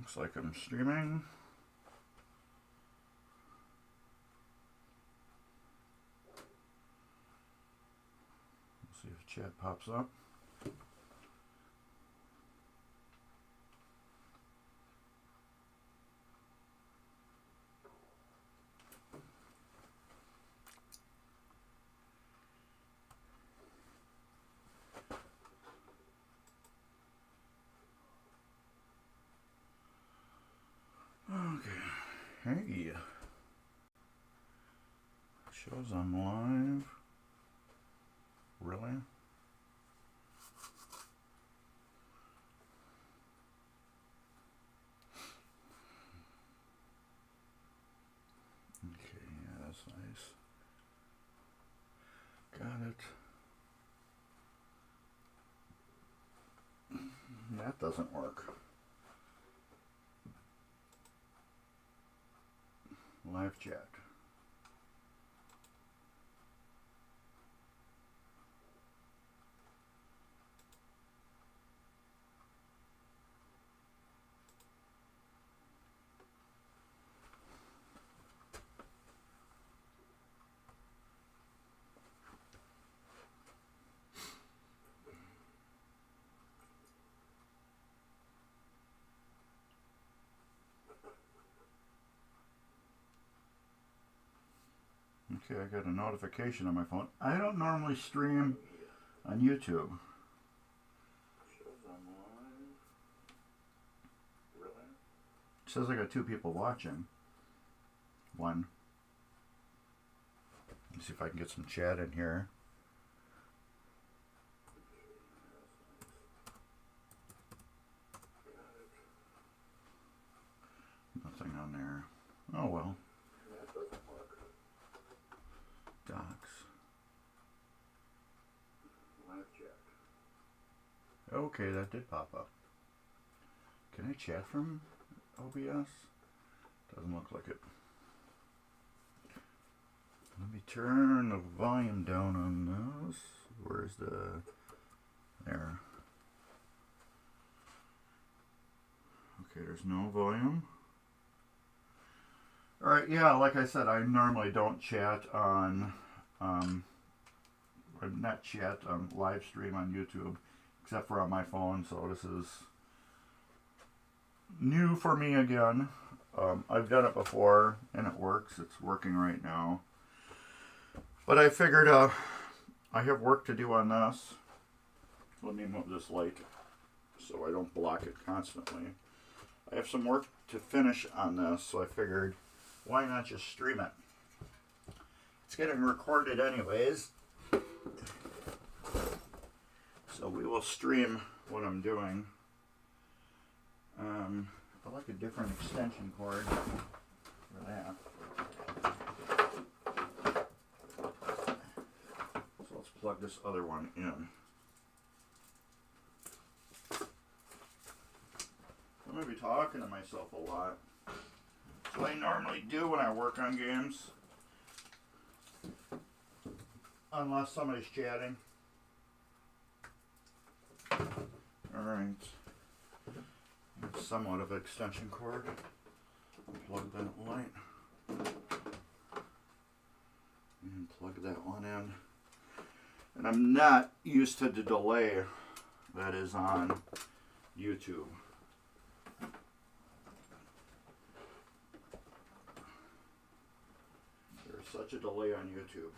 Looks like I'm streaming. Let's see if chat pops up. Okay. Hey. Shows I'm live. Really? Okay, yeah, that's nice. Got it. That doesn't work. Live chat. Okay, I got a notification on my phone. I don't normally stream on YouTube. It says I got 2 people watching. 1. Let's see if I can get some chat in here. Nothing on there. Oh well. Docs. Live chat. Okay, that did pop up. Can I chat from OBS? Doesn't look like it. Let me turn the volume down on this. Where's the... There. Okay, there's no volume. Alright, yeah, like I said, I normally don't chat on, not chat, live stream on YouTube, except for on my phone, so this is new for me again. I've done it before, and it works. It's working right now. But I figured, I have work to do on this. Let me move this light so I don't block it constantly. I have some work to finish on this, so I figured, why not just stream it? It's getting recorded anyways. So we will stream what I'm doing. I like a different extension cord for that. So let's plug this other one in. I'm going to be talking to myself a lot. That's what I normally do when I work on games. Unless somebody's chatting. Alright. Somewhat of an extension cord. Plug that light. And plug that one in. And I'm not used to the delay that is on YouTube. There's such a delay on YouTube.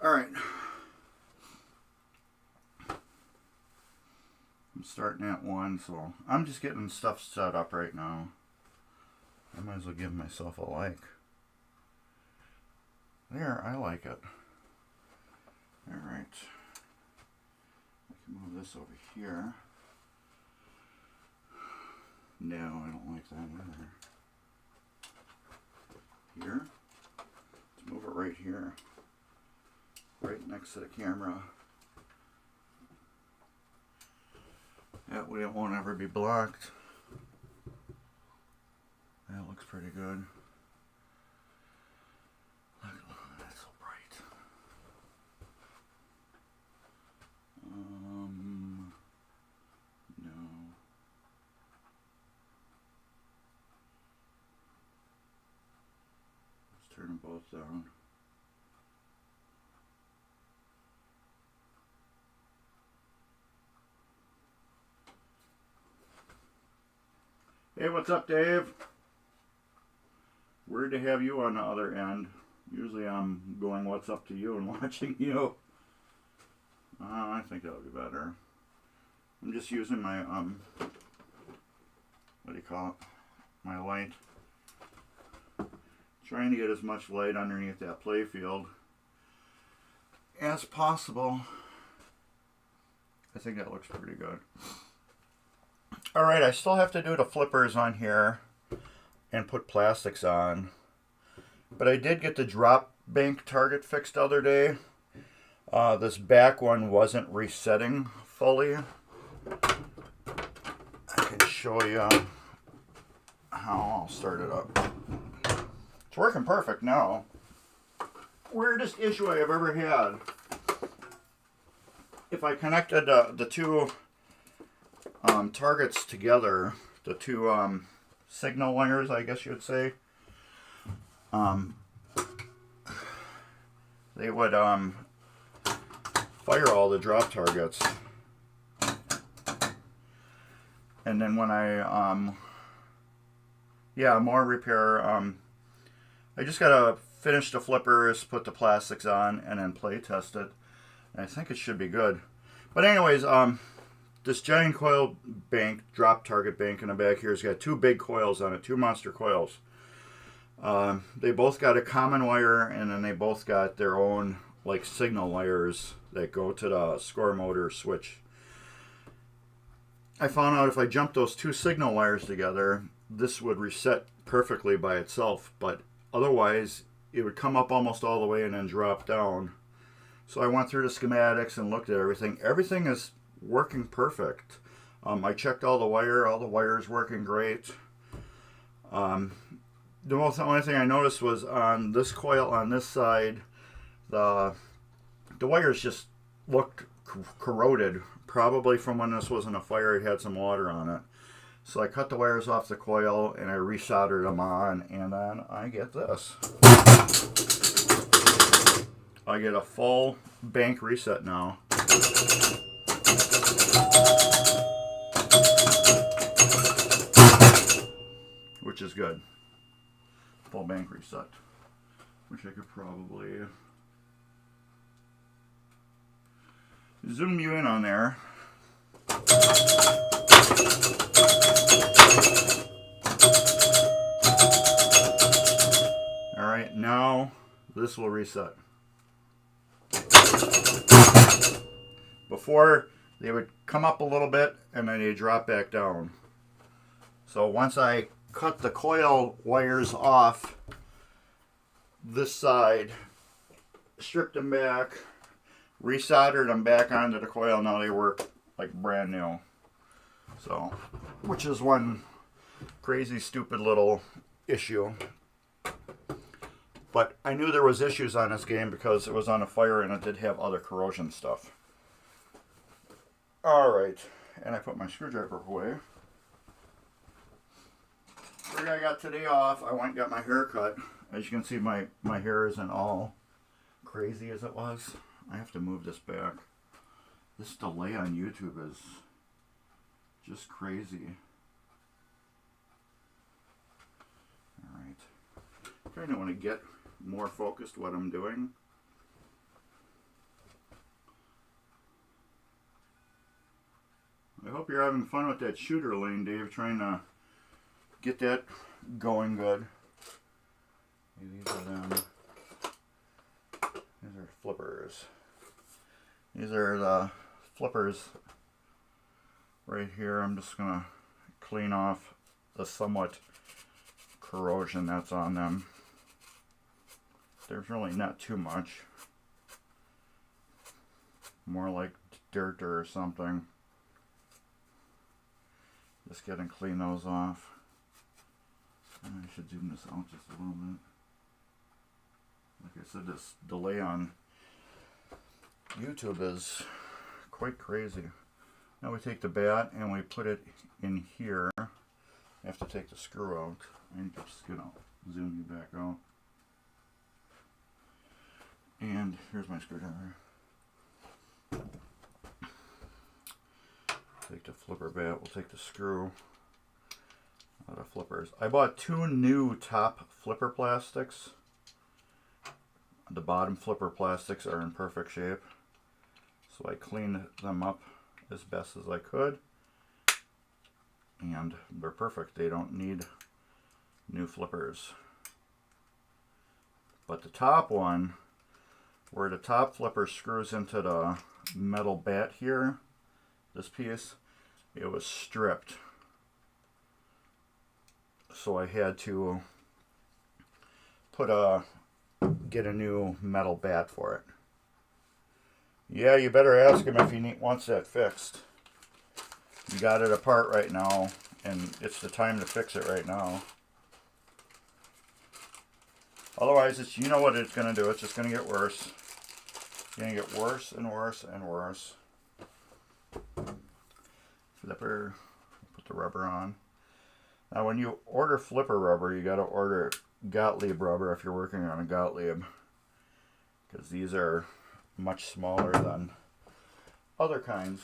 Alright. I'm starting at 1, so I'm just getting stuff set up right now. I might as well give myself a like. There, I like it. Alright. I can move this over here. No, I don't like that either. Here. Let's move it right here. Right next to the camera. That way it won't ever be blocked. That looks pretty good. Look, that's so bright. No. down. Hey, what's up, Dave? Weird to have you on the other end. Usually I'm going what's up to you and watching you. I think that'll be better. I'm just using my, what do you call it? My light. Trying to get as much light underneath that play field as possible. I think that looks pretty good. Alright, I still have to do the flippers on here and put plastics on. But I did get the drop bank target fixed the other day. This back one wasn't resetting fully. I can show you how I'll start it up. It's working perfect now. Weirdest issue I have ever had. If I connected the two targets together, the two signal wires, I guess you would say, they would fire all the drop targets. And then when I more repair, I just gotta finish the flippers, put the plastics on, and then play test it. And I think it should be good. But anyways, this giant coil bank, drop target bank in the back here, has got two big coils on it, two monster coils. They both got a common wire, and then they both got their own like signal wires that go to the score motor switch. I found out if I jumped those two signal wires together, this would reset perfectly by itself, but otherwise it would come up almost all the way and then drop down. So I went through the schematics and looked at everything. Everything is working perfect. I checked all the wires working great. The only thing I noticed was on this coil on this side, the wires just looked corroded, probably from when this was in a fire. It had some water on it. So I cut the wires off the coil and I resoldered them on, and then I get this. I get a full bank reset now. Which is good. Full bank reset. Which I could probably zoom you in on there. Alright, now this will reset. Before, they would come up a little bit and then they drop back down. So once I cut the coil wires off this side, stripped them back, resoldered them back onto the coil, now they work like brand new. So, which is one crazy stupid little issue. But I knew there was issues on this game because it was on a fire and it did have other corrosion stuff. Alright, and I put my screwdriver away. I got today off. I went and got my hair cut. As you can see, my hair isn't all crazy as it was. I have to move this back. This delay on YouTube is just crazy. Alright. I kind of want to get more focused what I'm doing. I hope you're having fun with that shooter lane, Dave, trying to get that going good. These are them. These are flippers. These are the flippers right here. I'm just going to clean off the somewhat corrosion that's on them. There's really not too much. More like dirt or something. Just get and clean those off. I should zoom this out just a little bit. Like I said, this delay on YouTube is quite crazy. Now we take the bat and we put it in here. I have to take the screw out. I'm just gonna zoom you back out. And here's my screwdriver. Take the flipper bat, we'll take the screw out of flippers. I bought 2 new top flipper plastics. The bottom flipper plastics are in perfect shape. So I cleaned them up as best as I could. And they're perfect. They don't need new flippers. But the top one, where the top flipper screws into the metal bat here, this piece, it was stripped. So I had to get a new metal bat for it. Yeah, you better ask him if he wants that fixed. You got it apart right now, and it's the time to fix it right now. Otherwise, you know what it's going to do. It's just going to get worse. It's going to get worse and worse and worse. Flipper. Put the rubber on. Now, when you order flipper rubber, you got to order Gottlieb rubber if you're working on a Gottlieb, because these are much smaller than other kinds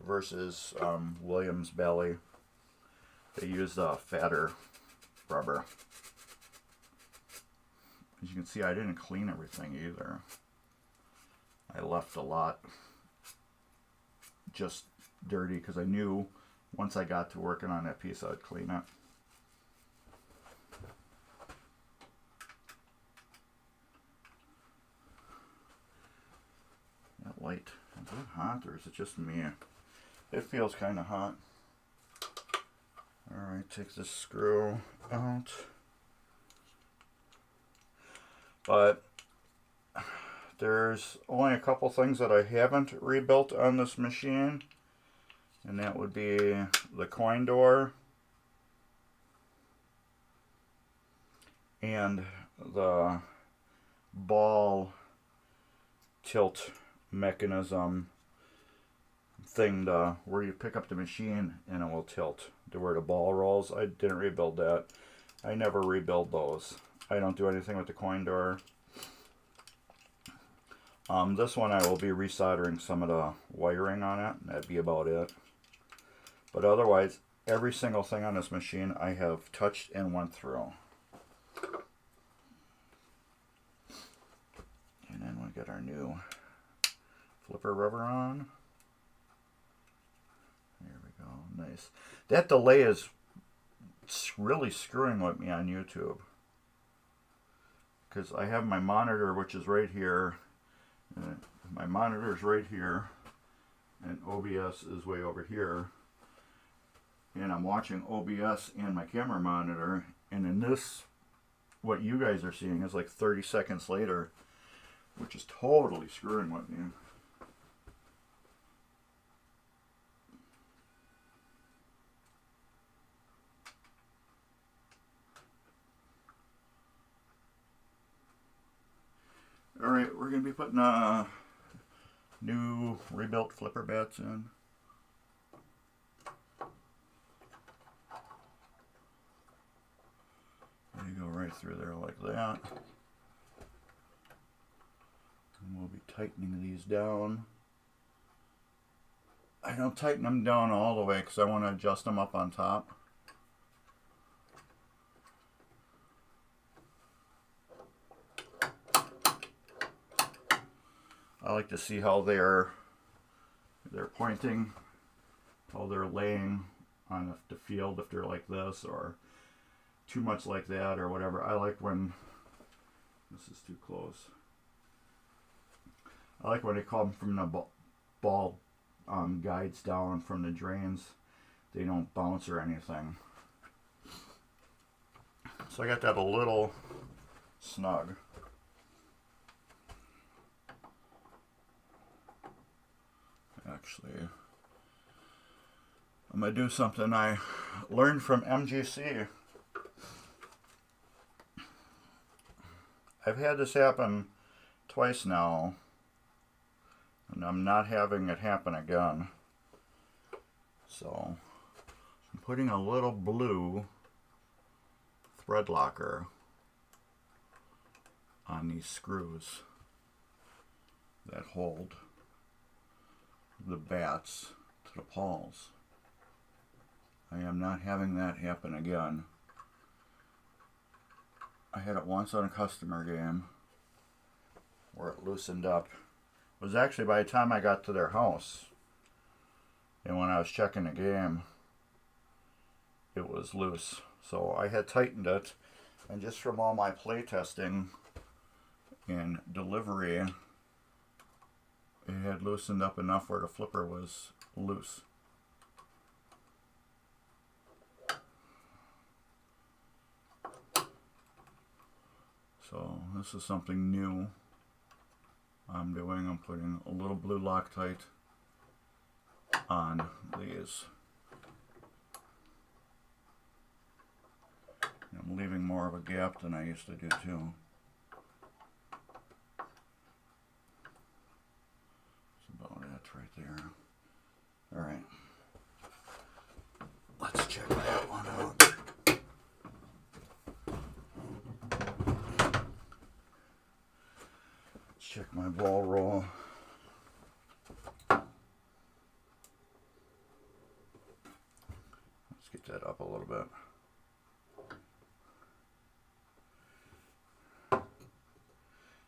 versus Williams Belly. They use fatter rubber. As you can see, I didn't clean everything either. I left a lot just dirty because I knew once I got to working on that piece I'd clean it. That light, is it hot or is it just me? It feels kind of hot. Alright, take this screw out. But there's only a couple things that I haven't rebuilt on this machine. And that would be the coin door and the ball tilt mechanism thing where you pick up the machine and it will tilt to where the ball rolls. I didn't rebuild that. I never rebuild those. I don't do anything with the coin door. This one I will be resoldering some of the wiring on it. That'd be about it. But otherwise, every single thing on this machine I have touched and went through. And then we get our new flipper rubber on. There we go. Nice. That delay is really screwing with me on YouTube. Because I have my monitor, which is right here. My monitor is right here. And OBS is way over here. And I'm watching OBS and my camera monitor, and in this, what you guys are seeing is like 30 seconds later, which is totally screwing with me. Alright, we're going to be putting new rebuilt flipper bats in. You go right through there like that. And we'll be tightening these down. I don't tighten them down all the way because I want to adjust them up on top. I like to see how they're pointing, how they're laying on the field, if they're like this or too much like that or whatever. I like when this is too close. I like when they come from the ball guides down from the drains. They don't bounce or anything. So I got that a little snug. Actually, I'm going to do something I learned from MGC. I've had this happen twice now, and I'm not having it happen again. So, I'm putting a little blue thread locker on these screws that hold the bats to the pawls. I am not having that happen again. I had it once on a customer game where it loosened up. It was actually by the time I got to their house, and when I was checking the game, it was loose. So I had tightened it, and just from all my play testing and delivery, it had loosened up enough where the flipper was loose. So this is something new I'm doing. I'm putting a little blue Loctite on these. I'm leaving more of a gap than I used to do too. That's about it right there. Alright. Let's check that one out. Check my ball roll. Let's get that up a little bit.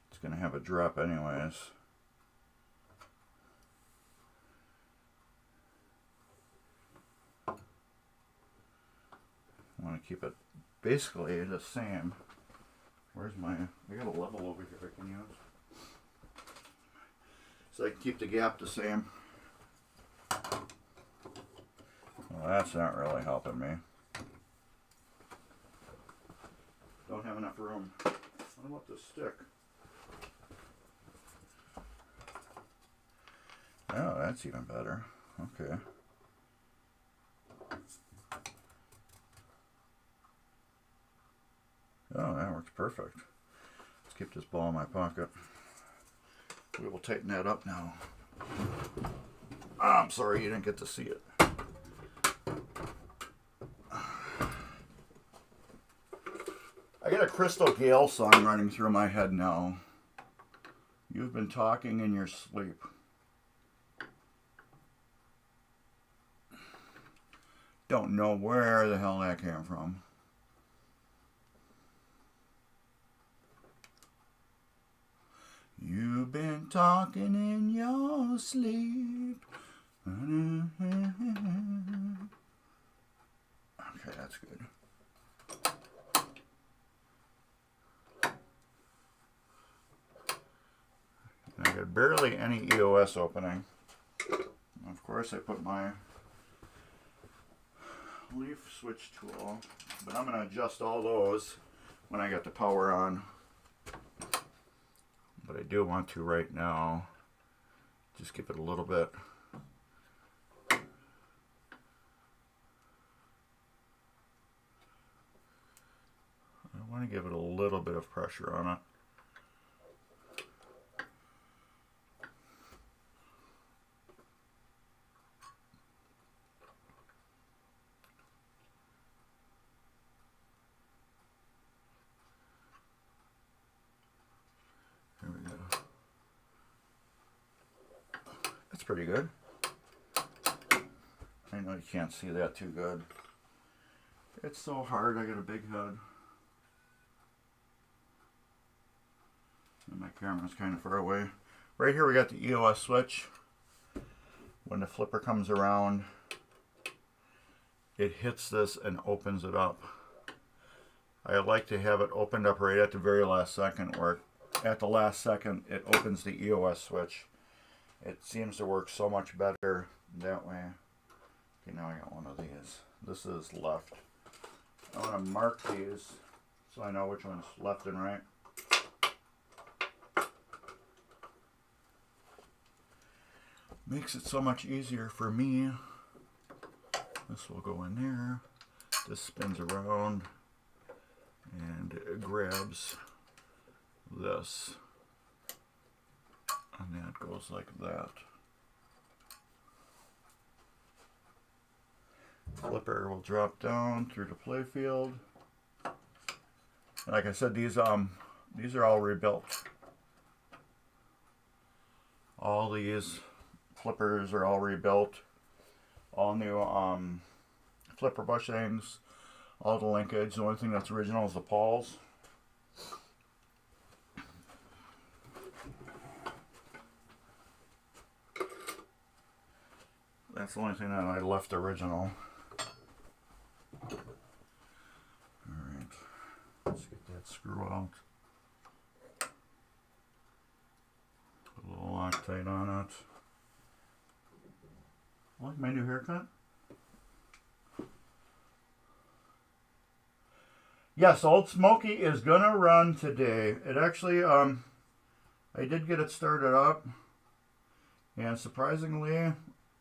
It's going to have a drop anyways. I want to keep it basically the same. Where's my... I got a level over here I can use. So I can keep the gap the same. Well, that's not really helping me. Don't have enough room. What about this stick? Oh, that's even better. Okay. Oh, that works perfect. Let's keep this ball in my pocket. We will tighten that up now. Oh, I'm sorry you didn't get to see it. I got a Crystal Gale song running through my head now. You've been talking in your sleep. Don't know where the hell that came from. You've been talking in your sleep. Okay, that's good. And I got barely any EOS opening. Of course, I put my leaf switch tool, but I'm going to adjust all those when I get the power on. But I do want to right now just give it a little bit. I want to give it a little bit of pressure on it. There we go. That's pretty good. I know you can't see that too good. It's so hard, I got a big head. And my camera's kind of far away. Right here we got the EOS switch. When the flipper comes around, it hits this and opens it up. I like to have it opened up right at the very last second, where at the last second it opens the EOS switch. It seems to work so much better that way. Okay, now I got one of these. This is left. I want to mark these so I know which one's left and right. Makes it so much easier for me. This will go in there. This spins around and it grabs this. And that goes like that. Flipper will drop down through the play field. And like I said, these These are all rebuilt. All these flippers are all rebuilt. All new flipper bushings. All the linkage. The only thing that's original is the pawls. That's the only thing that I left original. Alright. Let's get that screw out. Put a little Loctite on it. I like my new haircut. Yes, Old Smoky is gonna run today. It actually, I did get it started up, and surprisingly,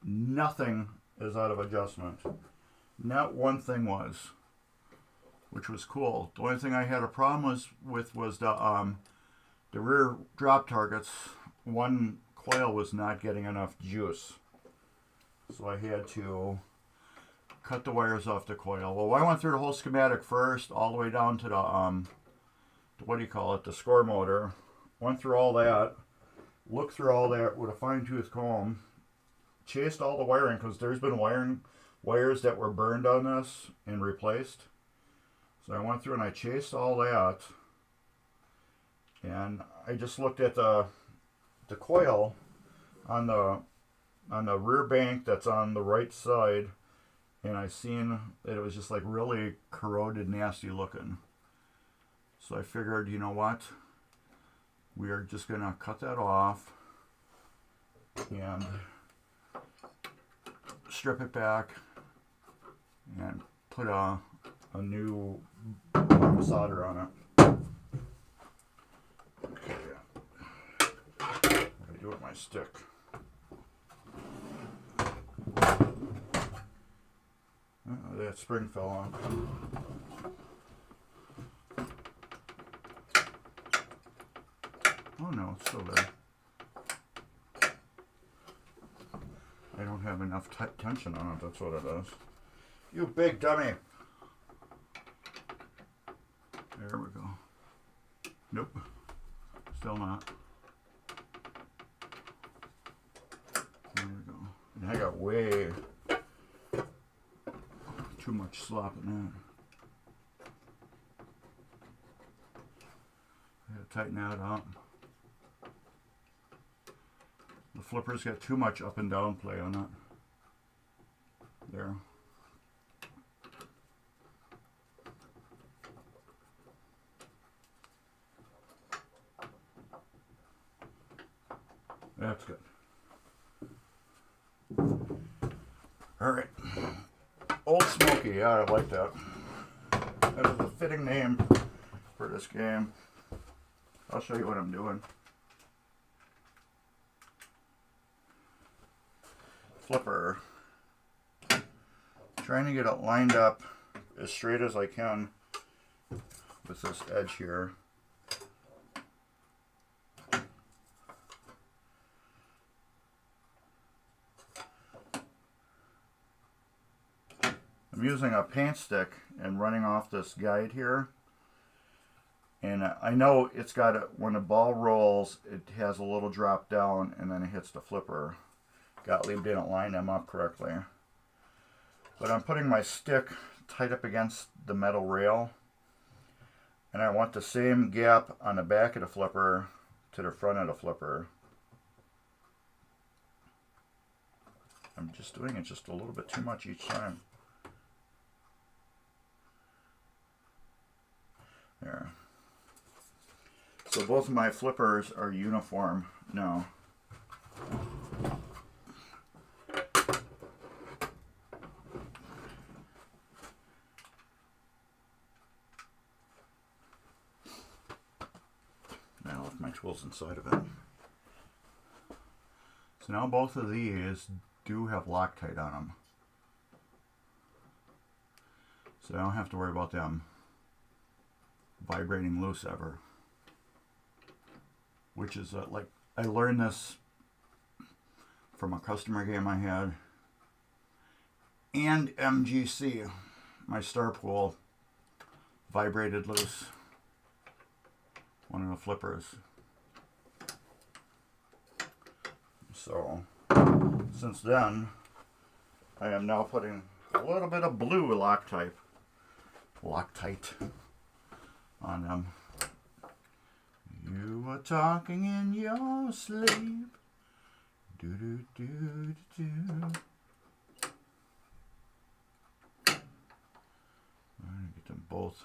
nothing is out of adjustment. Not one thing was, which was cool. The only thing I had a problem with was the rear drop targets. One coil was not getting enough juice, so I had to cut the wires off the coil. Well, I went through the whole schematic first, all the way down to the what do you call it, the score motor. Went through all that, looked through all that with a fine-tooth comb, chased all the wiring, because there's been wires that were burned on this and replaced. So I went through and I chased all that, and I just looked at the coil on the rear bank that's on the right side, and I seen that it was just like really corroded, nasty looking. So I figured, you know what, we are just gonna cut that off and strip it back and put a new solder on it. Okay. What do I do with my stick? That spring fell on. Oh no, it's still there. I don't have enough tension on it, that's what it is. You big dummy! There we go. Nope. Still not. There we go. And I got way too much slop in that. I gotta tighten that up. The flipper's got too much up and down play on it. There. That's good. Alright. Old Smoky, yeah, I like that. That is a fitting name for this game. I'll show you what I'm doing. Flipper. Trying to get it lined up as straight as I can with this edge here. I'm using a paint stick and running off this guide here. And I know it's got a, when the ball rolls, it has a little drop down and then it hits the flipper. Gottlieb didn't line them up correctly. But I'm putting my stick tight up against the metal rail. And I want the same gap on the back of the flipper to the front of the flipper. I'm just doing it just a little bit too much each time. There. So both of my flippers are uniform now. Now with my tools inside of it. So now both of these do have Loctite on them. So I don't have to worry about them vibrating loose ever. Which is like, I learned this from a customer game I had. And MGC, my star pool, vibrated loose. one of the flippers. So since then, I am now putting a little bit of blue Loctite on them. You were talking in your sleep. Do do do do do. I'm gonna get them both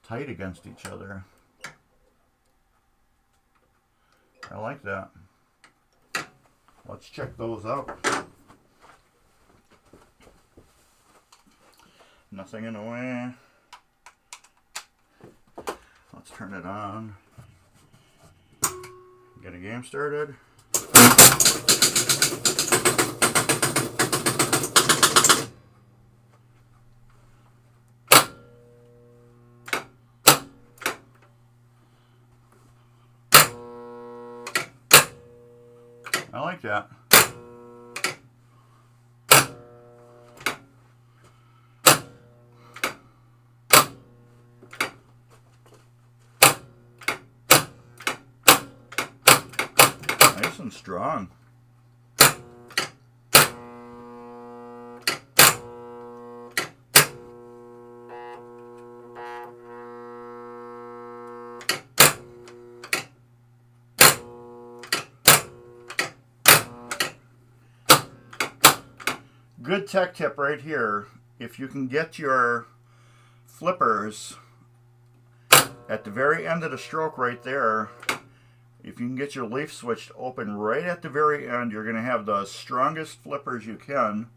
tight against each other. I like that. Let's check those out. Nothing in the way. Let's turn it on. Get a game started. I like that. Nice and strong. Good tech tip right here. If you can get your flippers at the very end of the stroke right there, if you can get your leaf switch to open right at the very end, you're going to have the strongest flippers you can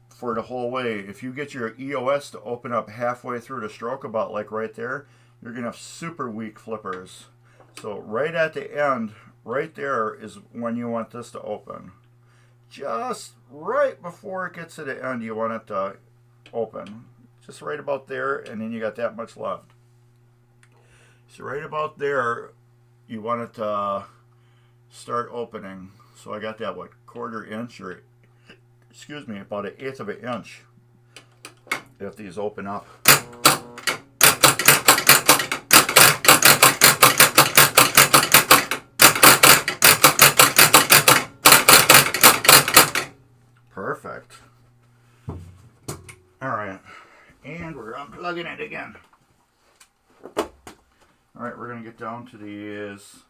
for the whole way. If you get your EOS to open up halfway through the stroke, about like right there, you're going to have super weak flippers. So right at the end, right there is when you want this to open. Just right before it gets to the end, you want it to open. Just right about there, and then you got that much left. So right about there, you want it to start opening. So I got that, what, 1/4 inch, or excuse me, about 1/8 of an inch if these open up. Perfect. Alright, and we're unplugging it again. Alright, we're going to get down to these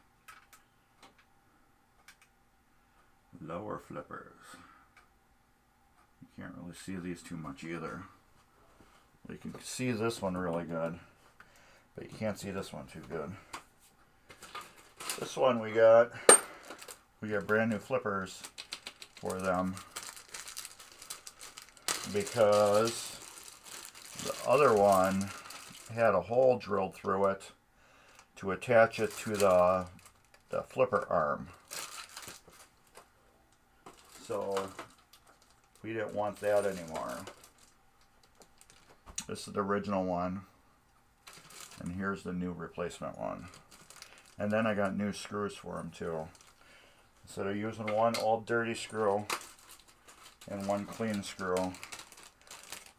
lower flippers. You can't really see these too much either. You can see this one really good, but you can't see this one too good. This one we got brand new flippers for them, because the other one had a hole drilled through it to attach it to the flipper arm. So we didn't want that anymore. This is the original one, and here's the new replacement one. And then I got new screws for them too. Instead of using one old dirty screw and one clean screw,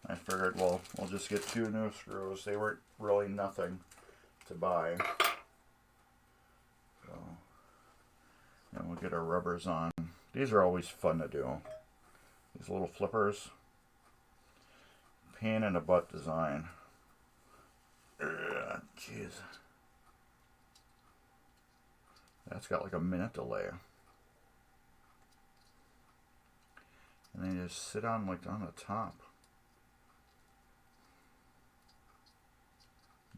I figured, well, we'll just get 2 new screws. They weren't really nothing to buy. So, and we'll get our rubbers on. These are always fun to do. These little flippers. Pain in the butt design. Jeez. That's got like a minute delay. And then you just sit on like on the top.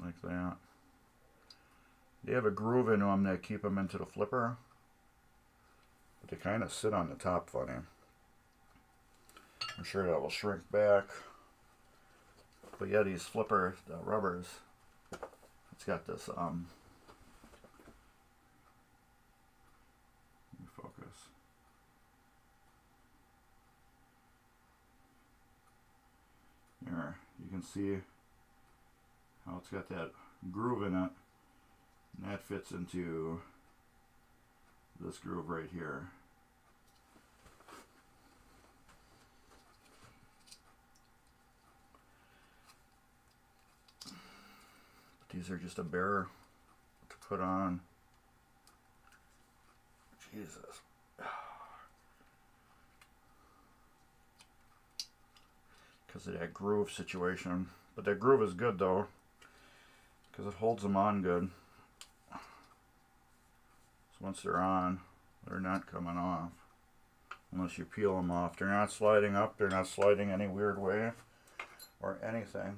Like that. They have a groove in them that keep them into the flipper, but they kind of sit on the top funny. I'm sure that will shrink back. But yeah, these flipper rubbers, it's got this let me focus. There, you can see how it's got that groove in it, and that fits into this groove right here. But these are just a bare put on. Jesus. Because of that groove situation. But that groove is good though, because it holds them on good. So once they're on, they're not coming off. Unless you peel them off. They're not sliding up, they're not sliding any weird way or anything.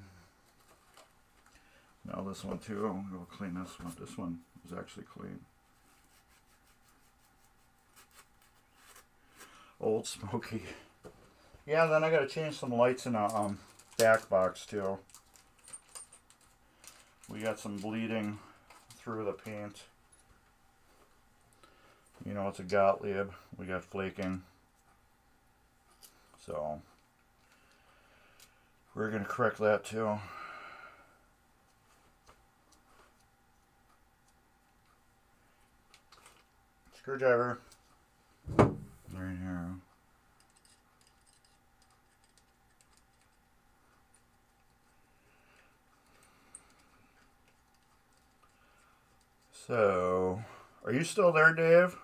Now this one too, I'm going to clean this one. This one is actually clean. Old Smoky. Yeah, then I got to change some lights in a back box too. We got some bleeding through the paint. You know, it's a Gottlieb. We got flaking. So we're going to correct that too. Screwdriver. Right here. So, are you still there, Dave?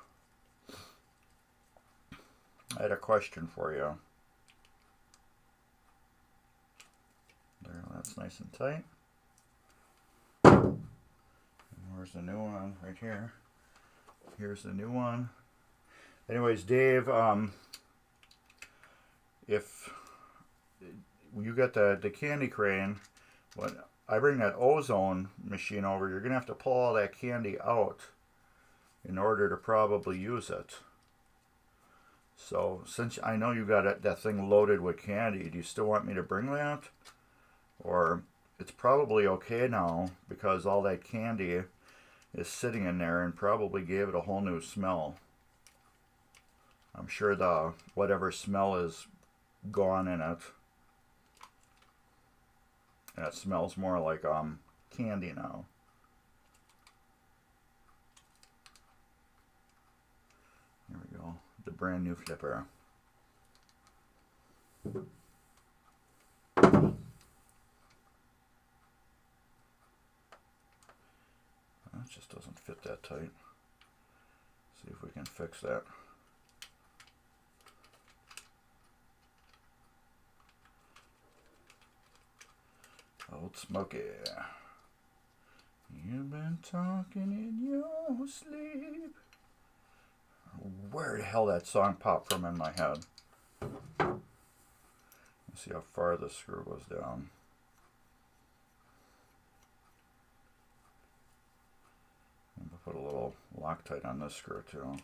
I had a question for you. There, that's nice and tight. And where's the new one? Right here. Here's the new one. Anyways, Dave, if you got the candy crane, when I bring that ozone machine over, you're going to have to pull all that candy out in order to probably use it. So, since I know you got that thing loaded with candy, do you still want me to bring that? Or it's probably okay now because all that candy is sitting in there and probably gave it a whole new smell. I'm sure the whatever smell is gone in it. And it smells more like candy now. There we go. The brand new flipper. It just doesn't fit that tight. See if we can fix that. Old Smoky. You've been talking in your sleep. Where the hell that song popped from in my head? Let's see how far the screw goes down. I'm going to put a little Loctite on this screw too.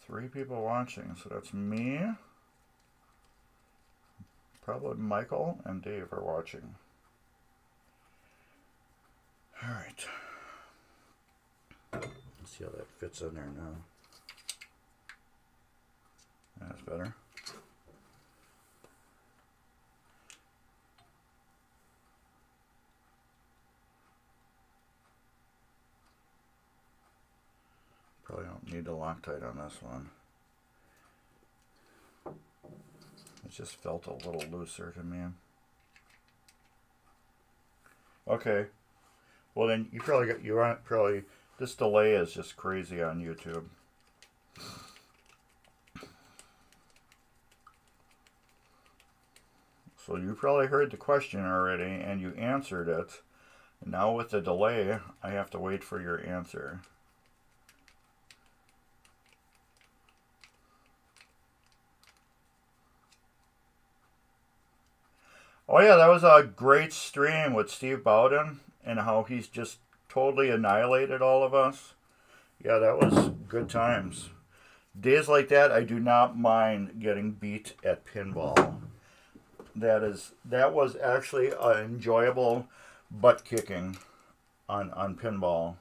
Three people watching, so that's me, probably Michael, and Dave are watching. Alright. Let's see how that fits in there now. That's better. Probably don't need the Loctite on this one. It just felt a little looser to me. Okay. Well then you aren't probably this delay is just crazy on YouTube. So you probably heard the question already and you answered it. And now with the delay, I have to wait for your answer. Oh yeah, that was a great stream with Steve Bowden and how he's just totally annihilated all of us. Yeah, that was good times. Days like that, I do not mind getting beat at pinball. That was actually an enjoyable butt kicking on pinball.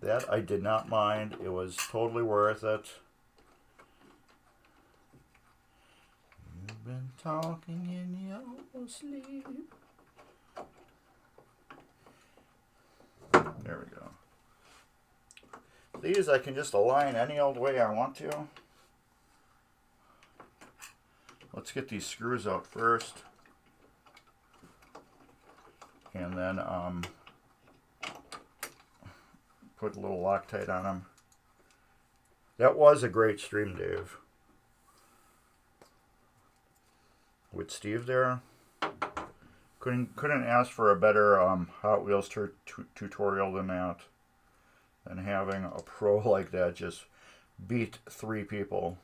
That I did not mind. It was totally worth it. You've been talking in your sleep. These I can just align any old way I want to. Let's get these screws out first. And then put a little Loctite on them. That was a great stream, Dave. With Steve there. Couldn't ask for a better Hot Wheels tutorial than that. And having a pro like that just beat 3 people.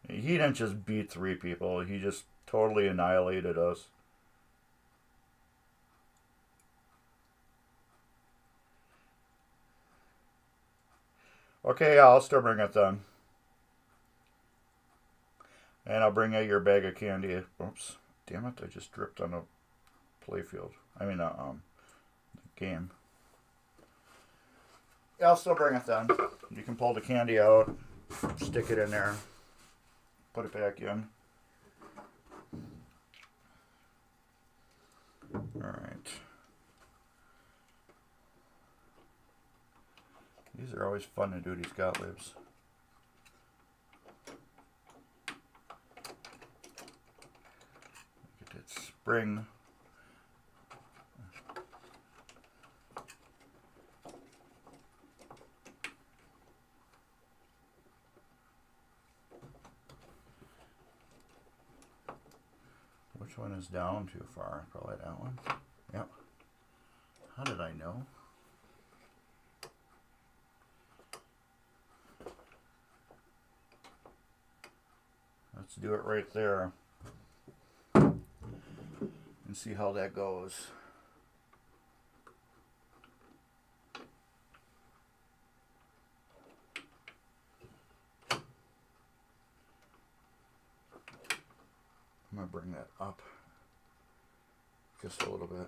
He didn't just beat 3 people, he just totally annihilated us. Okay, yeah, I'll still bring it then. And I'll bring you your bag of candy. Oops, damn it, I just dripped on a playfield. I mean, the game. Yeah, I'll still bring it then. You can pull the candy out, stick it in there, put it back in. Alright. These are always fun to do, these Gottliebs. Get that spring. Which one is down too far? Probably that one. Yep. How did I know? Let's do it right there and see how that goes. I'm going to bring that up just a little bit.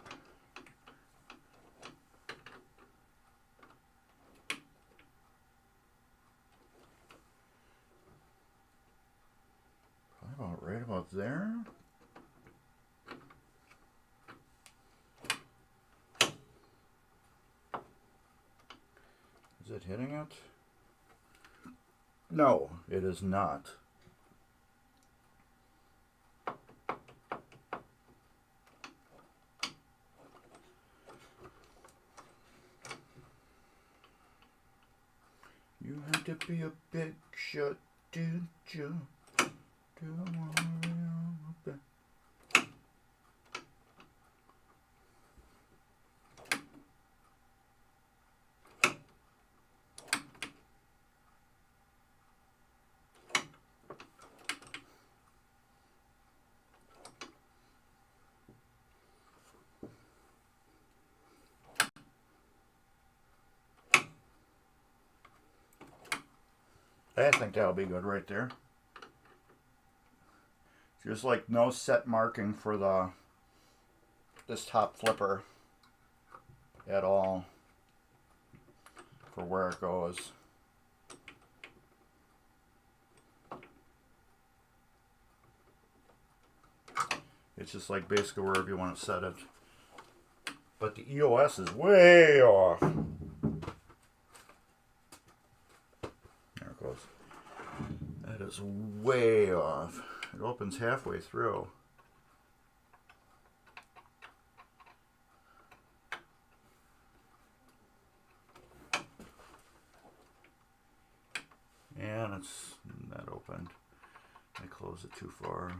Right about there. Is it hitting it? No, it is not. You had to be a big shot, didn't you? I think that'll be good right there. There's like no set marking for this top flipper at all for where it goes. It's just like basically wherever you want to set it. But the EOS is way off. There it goes. That is way off. It opens halfway through. And it's not opened. I closed it too far.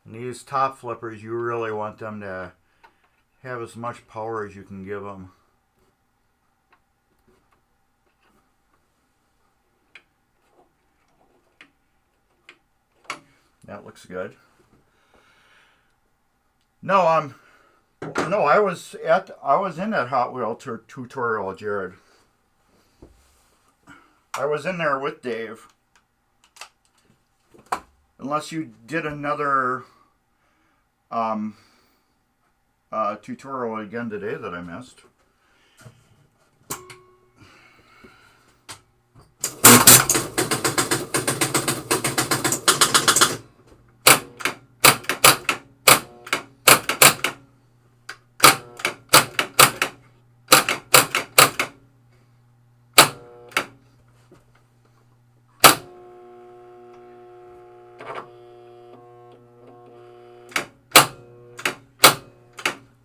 And these top flippers, you really want them to have as much power as you can give them. That looks good. No, I was in that Hot Wheel tutorial, Jared. I was in there with Dave. Unless you did another tutorial again today that I missed.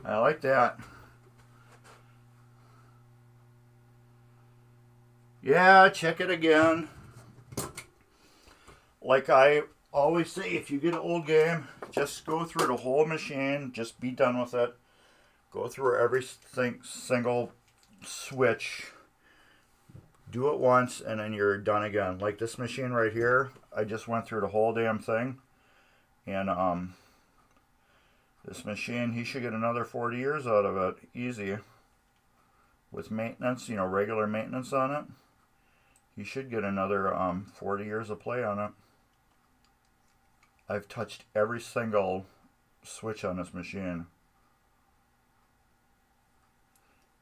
I like that. Yeah, check it again. Like I always say, if you get an old game, just go through the whole machine. Just be done with it. Go through every single switch. Do it once, and then you're done again. Like this machine right here, I just went through the whole damn thing. And this machine, he should get another 40 years out of it. Easy. With maintenance, regular maintenance on it. He should get another 40 years of play on it. I've touched every single switch on this machine.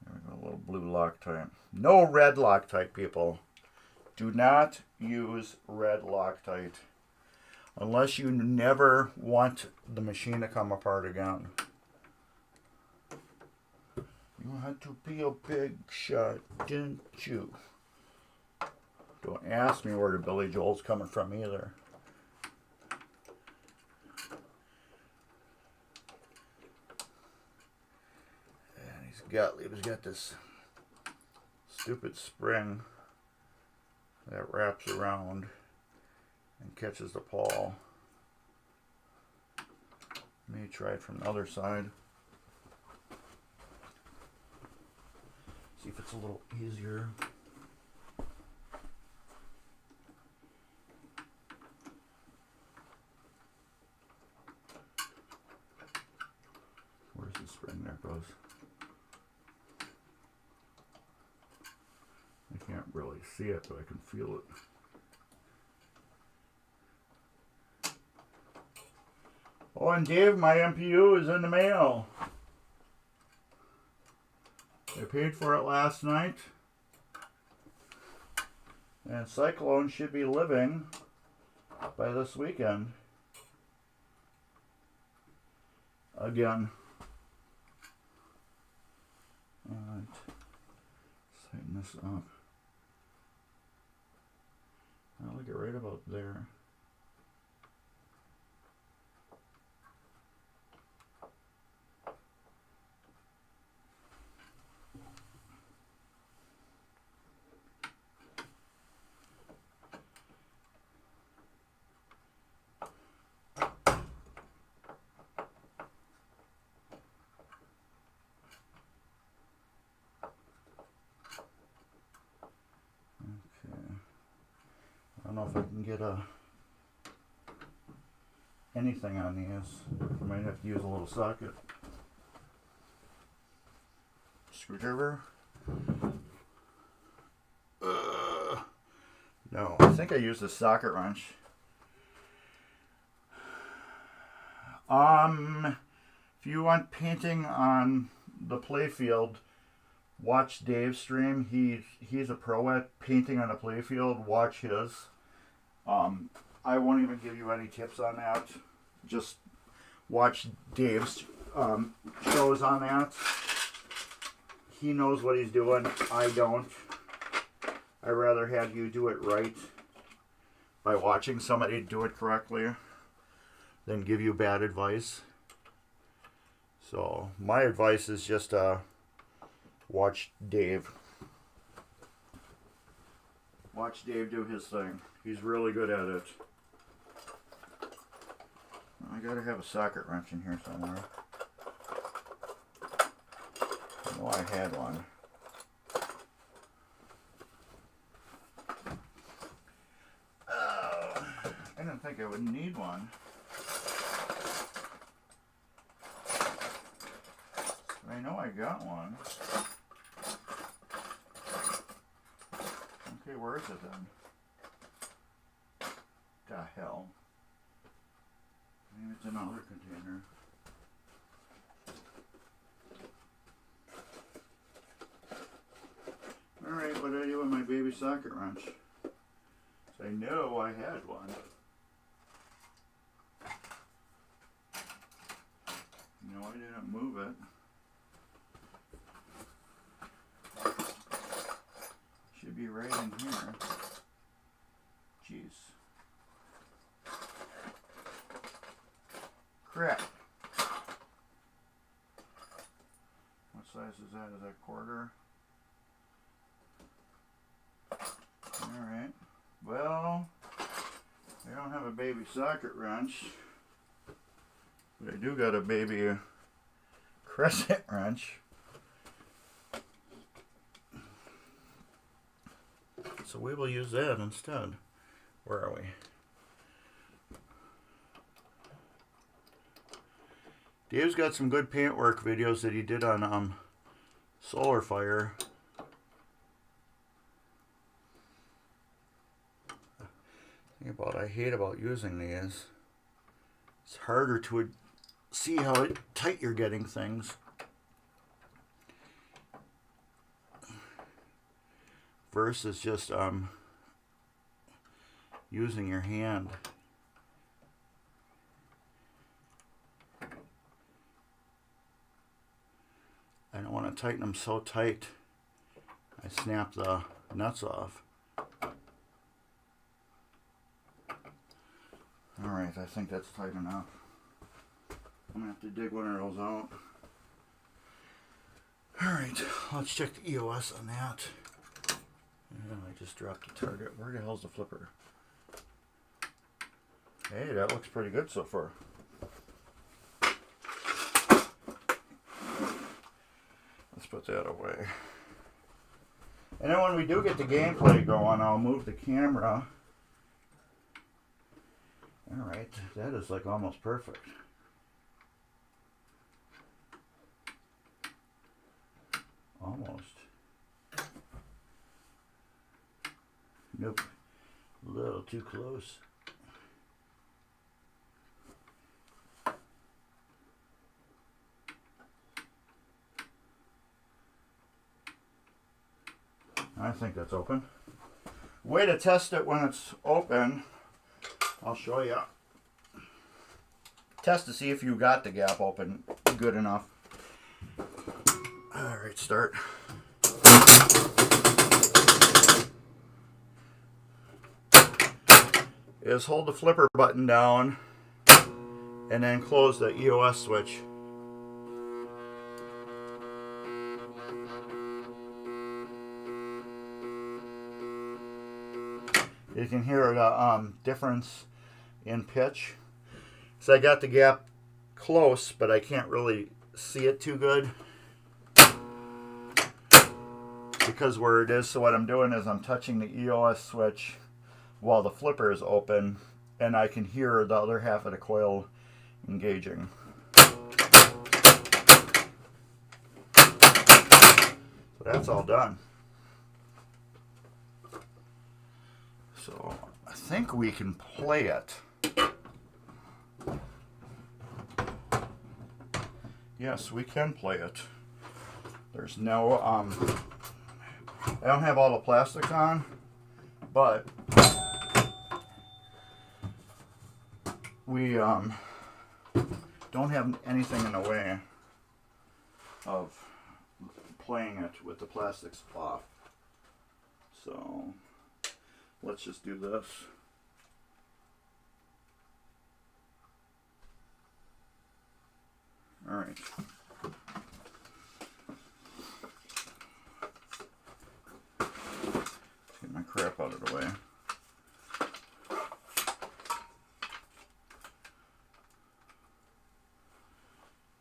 There we go, a little blue Loctite. No red Loctite, people. Do not use red Loctite. Unless you never want the machine to come apart again. You had to be a big shot, didn't you? Don't ask me where the Billy Joel's coming from either. And he's got this stupid spring that wraps around and catches the pawl. Let me try it from the other side. See if it's a little easier. Where's the spring? There it goes. I can't really see it, but I can feel it. Oh, and Dave, my MPU is in the mail. I paid for it last night. And Cyclone should be living by this weekend. Again. Alright. Tighten this up. I'll get right about there. I don't know if I can get anything on these. I might have to use a little socket. Screwdriver. No, I think I used a socket wrench. If you want painting on the playfield, watch Dave's stream. He's a pro at painting on a playfield. Watch his. I won't even give you any tips on that. Just watch Dave's shows on that. He knows what he's doing. I don't. I'd rather have you do it right by watching somebody do it correctly than give you bad advice. So my advice is just watch Dave. Watch Dave do his thing. He's really good at it. I gotta have a socket wrench in here somewhere. I know I had one. I didn't think I would need one. I know I got one. Okay, where is it then? The hell? Maybe it's another container. Alright, what do I do with my baby socket wrench? So I know I had one. No, I didn't move it. Should be right in here. Jeez. is that? Is that quarter? Alright. Well, I don't have a baby socket wrench, but I do got a baby crescent wrench. So we will use that instead. Where are we? Dave's got some good paintwork videos that he did on Solar Fire. I hate about using these. It's harder to see how tight you're getting things. Versus just using your hand. I don't want to tighten them so tight I snap the nuts off. Alright, I think that's tight enough. I'm going to have to dig one of those out. Alright, let's check the EOS on that. And I just dropped the target. Where the hell's the flipper? Hey, that looks pretty good so far. Let's put that away. And then when we do get the gameplay going, I'll move the camera. Alright, that is like almost perfect. Almost. Nope. A little too close. I think that's open. Way to test it when it's open. I'll show you. Test to see if you got the gap open good enough. Alright, start. Is hold the flipper button down and then close the EOS switch. You can hear the difference in pitch. So I got the gap close, but I can't really see it too good because where it is. So what I'm doing is I'm touching the EOS switch while the flipper is open, and I can hear the other half of the coil engaging. So that's all done. So I think we can play it. Yes, we can play it. There's no, I don't have all the plastic on, but we don't have anything in the way of playing it with the plastics off. So let's just do this. All right. Let's get my crap out of the way.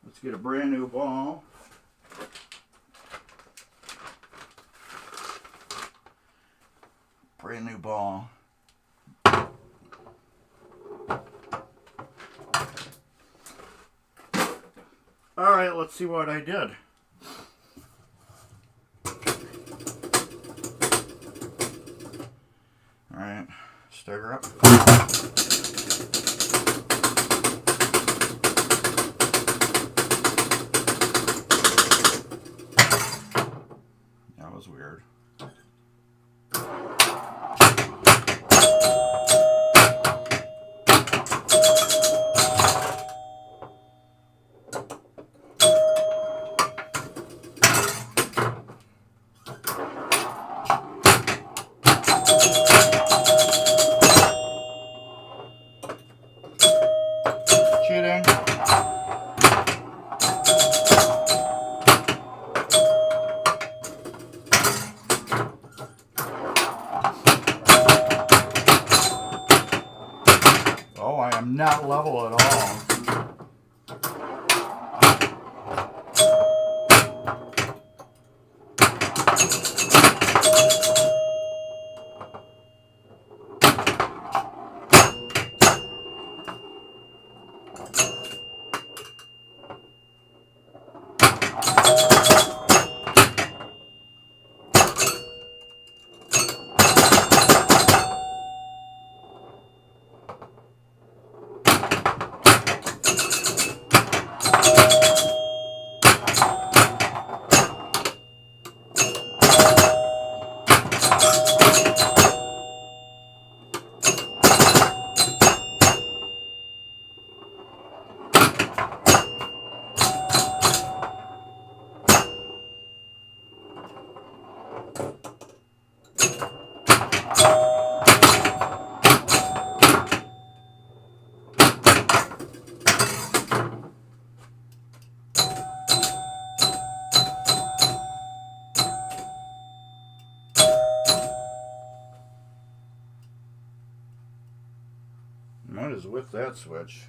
Let's get a brand new ball. Brand new ball. Alright, let's see what I did. Alright, start her up. That was weird. Oh, I am not level at all. What is with that switch?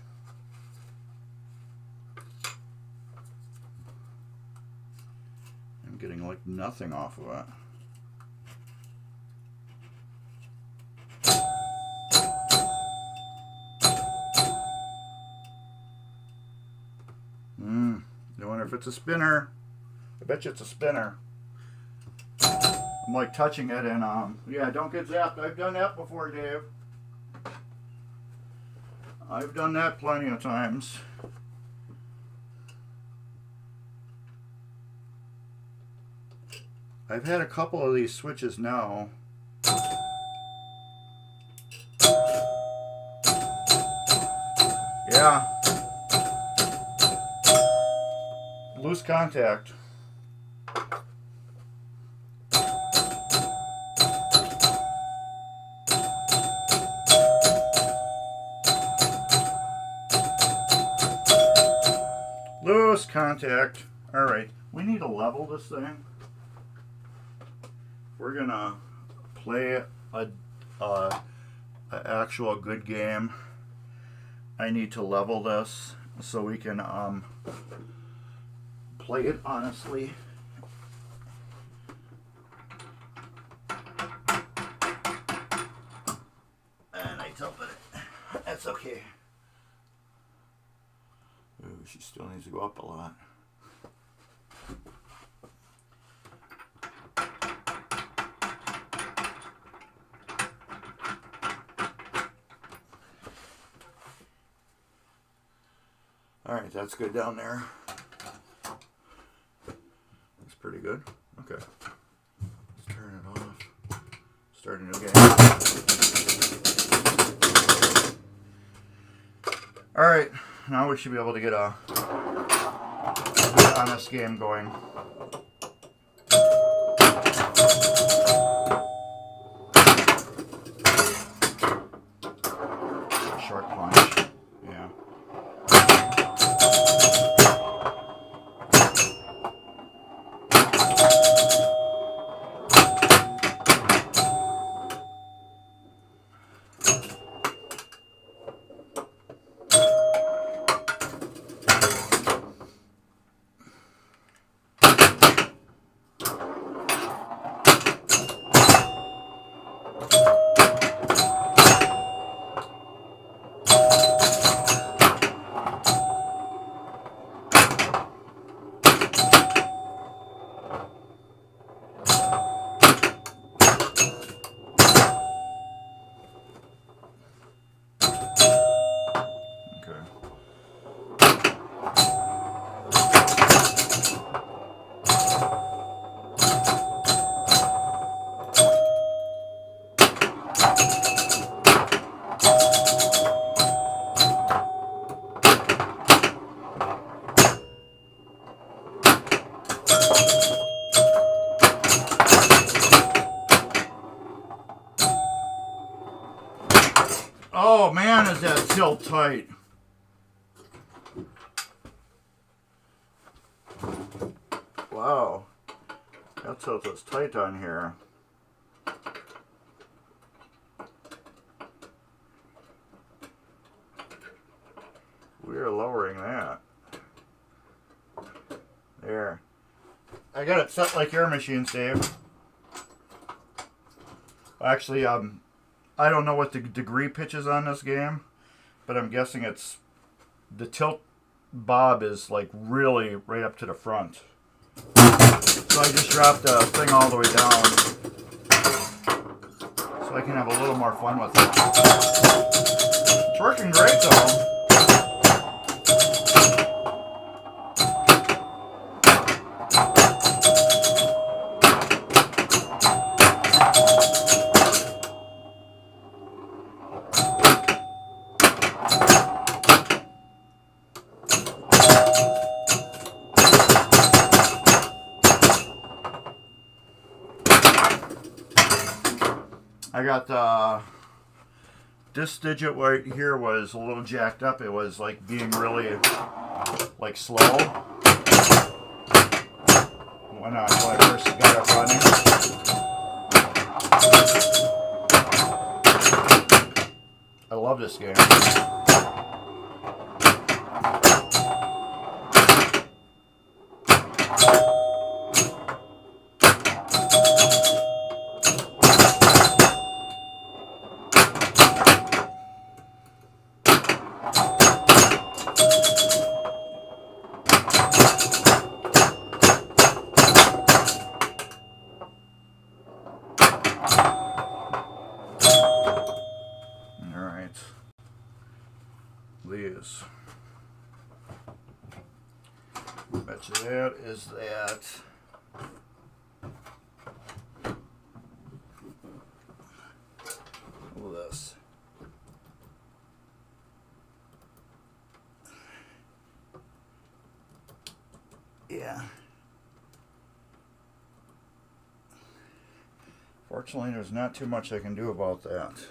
I'm getting like nothing off of it. I wonder if it's a spinner. I bet you it's a spinner. I'm like touching it and yeah, don't get zapped. I've done that before, Dave. I've done that plenty of times. I've had a couple of these switches now. Yeah. Loose contact. Loose contact. Alright, we need to level this thing. We're gonna play a actual good game. I need to level this so we can play it honestly. And I tilted it. That's okay. Ooh, she still needs to go up a lot. Alright, that's good down there. That's pretty good. Okay. Let's turn it off. Start a new game. Alright, now we should be able to get a good honest game going. Short punch. Yeah. Oh man, is that still tight? Wow, that tilt is tight on here. We are lowering that. There. I got it set like your machine, Dave. Actually, I don't know what the degree pitch is on this game, but I'm guessing it's the tilt bob is like really right up to the front. So I just dropped the thing all the way down so I can have a little more fun with it. It's working great though. I got this digit right here was a little jacked up. It was like being really like slow when I first got it running. I love this game. These. Bet you that is that. Look at this. Yeah. Fortunately, there's not too much I can do about that.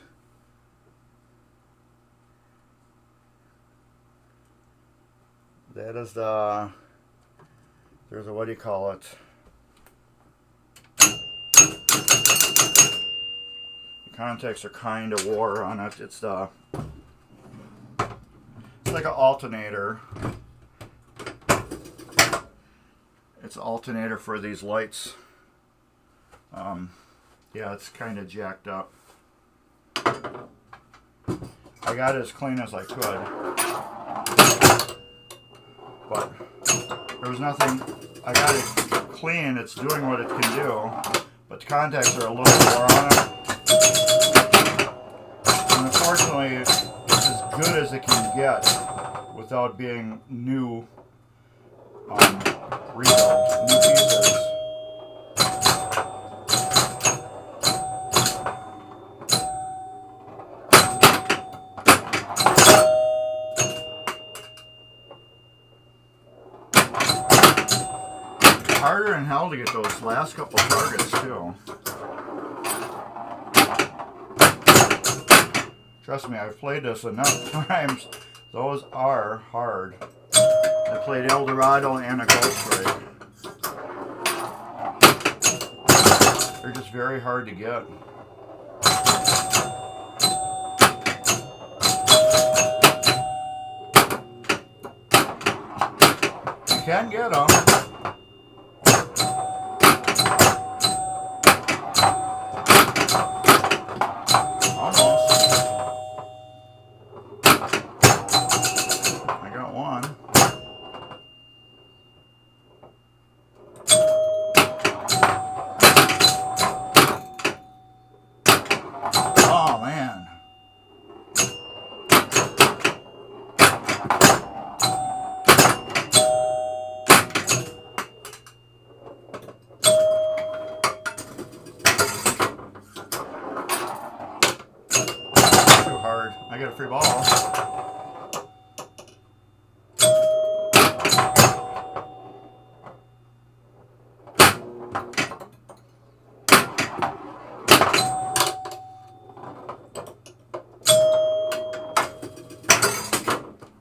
That is the, there's a, what do you call it? The contacts are kind of wore on it. It's the, it's like an alternator. It's an alternator for these lights. Yeah, it's kind of jacked up. I got it as clean as I could. But there was nothing, I got it clean, it's doing what it can do, but the contacts are a little more on it. And unfortunately, it's as good as it can get without being new, rebuild, new pieces. Harder than hell to get those last couple targets too. Trust me, I've played this enough times. Those are hard. I played El Dorado and a Ghost Strike. They're just very hard to get. You can get them. I get a free ball.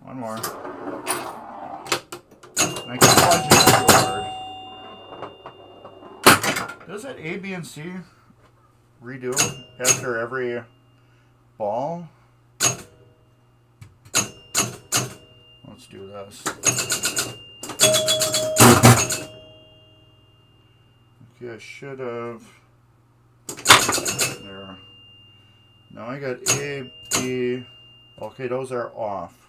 One more. And I keep punching it too hard. Does that A, B, and C redo after every ball? let's do this. Okay, I should have. There. Now I got A, B. Okay, those are off.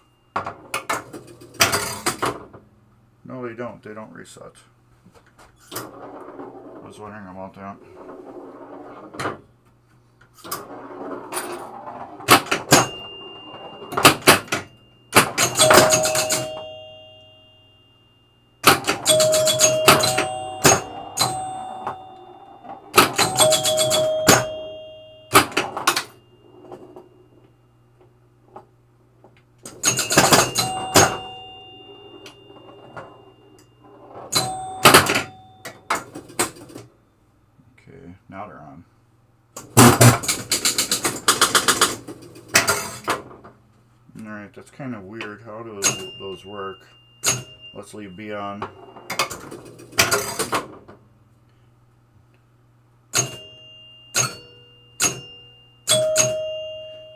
No, they don't. They don't reset. I was wondering about that. Now they're on. Alright, that's kind of weird. How do those work? Let's leave B on.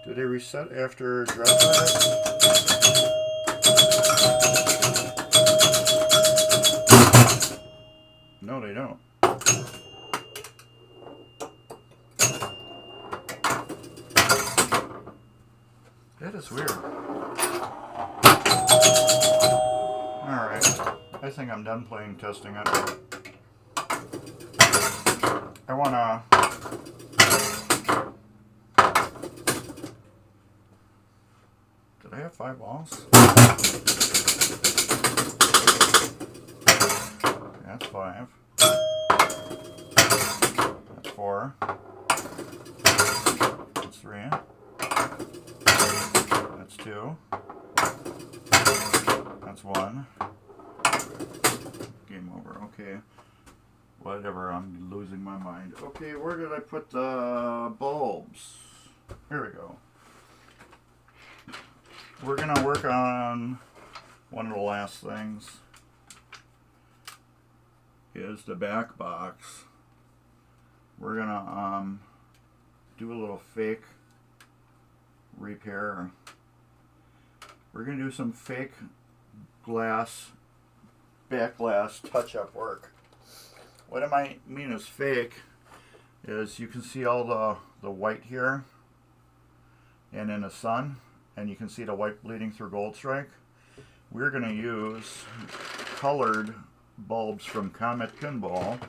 Do they reset after drop it? No, they don't. That is weird. Alright, I think I'm done playing testing it. I wanna... Did I have 5 balls? That's 5. That's 4. That's 3. That's 2. That's 1. Game over. Okay. Whatever, I'm losing my mind. Okay, where did I put the bulbs? Here we go. We're going to work on one of the last things. Is the back box. We're going to do a little fake repair. We're going to do some fake glass, back glass touch-up work. What I might mean is fake is you can see all the white here and in the sun, and you can see the white bleeding through gold strike. We're going to use colored bulbs from Comet Pinball.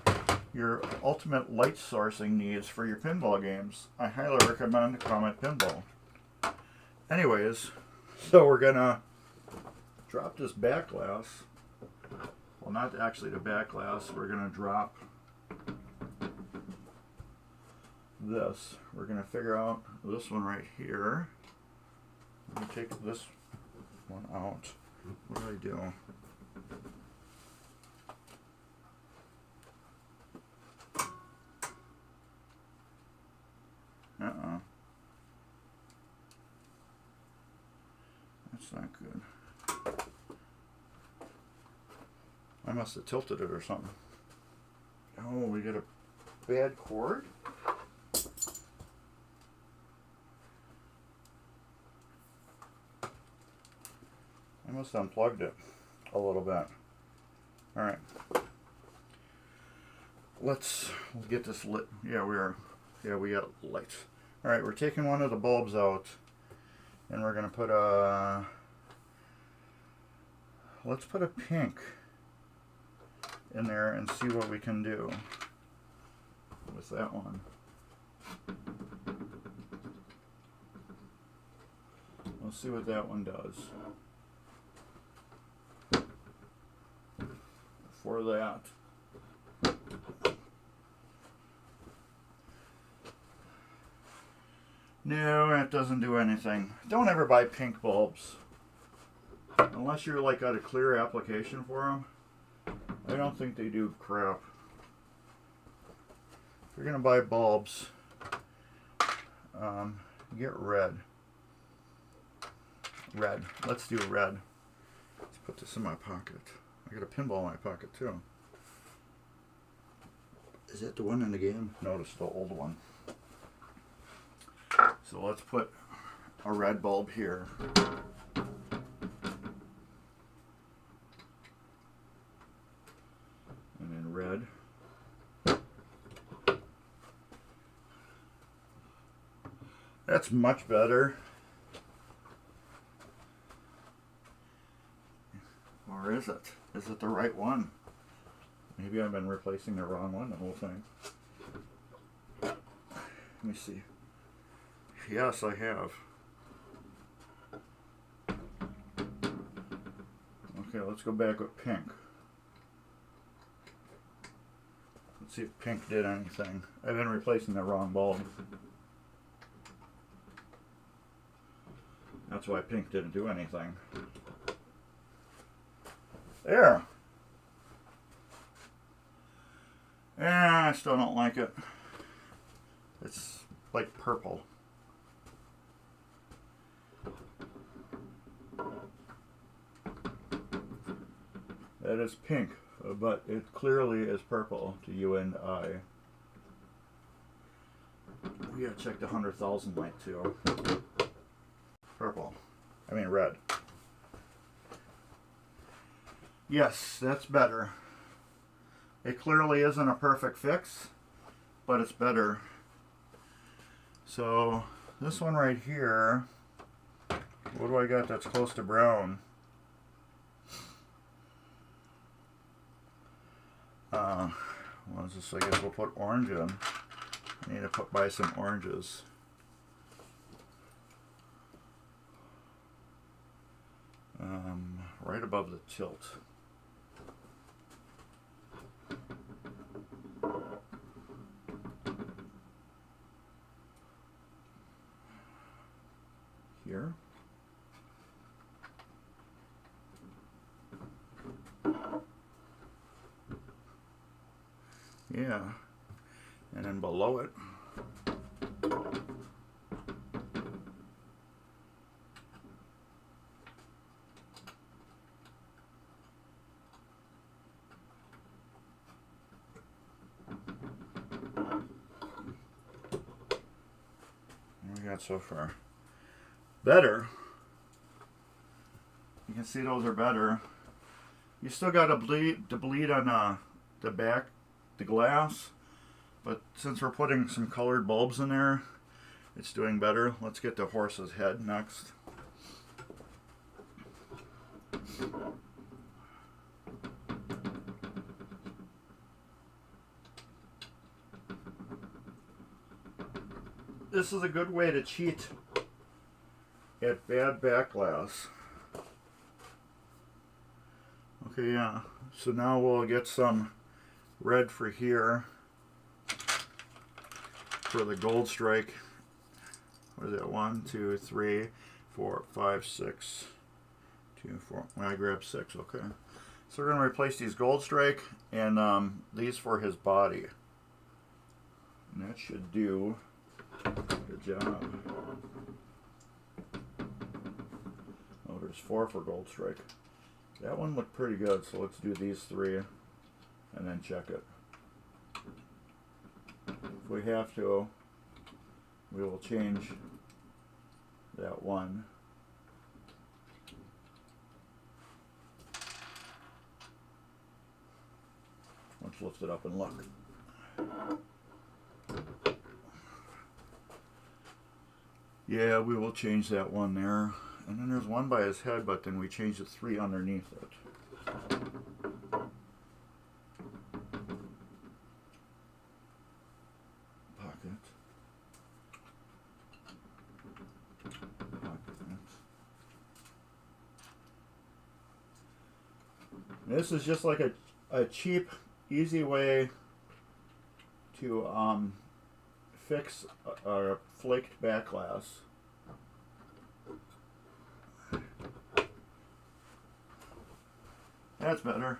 Your ultimate light sourcing needs for your pinball games. I highly recommend Comet Pinball. Anyways, so we're gonna drop this back glass. Well, not actually the back glass. We're gonna drop this. We're gonna figure out this one right here. Let me take this one out. What do I do? That's not good. I must have tilted it or something. Oh, we got a bad cord? I must have unplugged it a little bit. Alright. We'll get this lit. Yeah, we got lights. Alright, we're taking one of the bulbs out and we're going to put a, let's put a pink in there and see what we can do with that one. Let's see what that one does. For that, no, that doesn't do anything. Don't ever buy pink bulbs unless you're like got a clear application for them. I don't think they do crap. If you're gonna buy bulbs, get red. Red. Let's do red. Let's put this in my pocket. I got a pinball in my pocket too. Is that the one in the game? No, it's the old one. So let's put a red bulb here. That's much better. Or is it? Is it the right one? Maybe I've been replacing the wrong one the whole thing. Let me see. Yes, I have. Okay, let's go back with pink. Let's see if pink did anything. I've been replacing the wrong bulb. That's why pink didn't do anything. There. I still don't like it. It's like purple. That is pink, but it clearly is purple to you and I. We gotta check the 100,000 light too. Purple. I mean red. Yes, that's better. It clearly isn't a perfect fix, but it's better. So this one right here, what do I got that's close to brown? What is this? I guess we'll put orange in. I need to buy some oranges. Right above the tilt. Here. Yeah, and then below it. What do we got so far? Better. You can see those are better. You still got to bleed on the back, the glass, but since we're putting some colored bulbs in there, it's doing better. Let's get the horse's head next. This is a good way to cheat at bad back glass. Okay, yeah. So now we'll get some red for here for the gold strike. What is that? 1, 2, 3, 4, 5, 6. 2, 4. Well, I grabbed 6. Okay. So we're going to replace these gold strike and these for his body. And that should do a job. Oh, there's 4 for gold strike. That one looked pretty good, so let's do these 3 and then check it. If we have to, we will change that one. Let's lift it up and look. Yeah, we will change that one there. And then there's one by his head, but then we changed the 3 underneath it. Pocket. This is just like a cheap, easy way to fix a flaked back glass. That's better.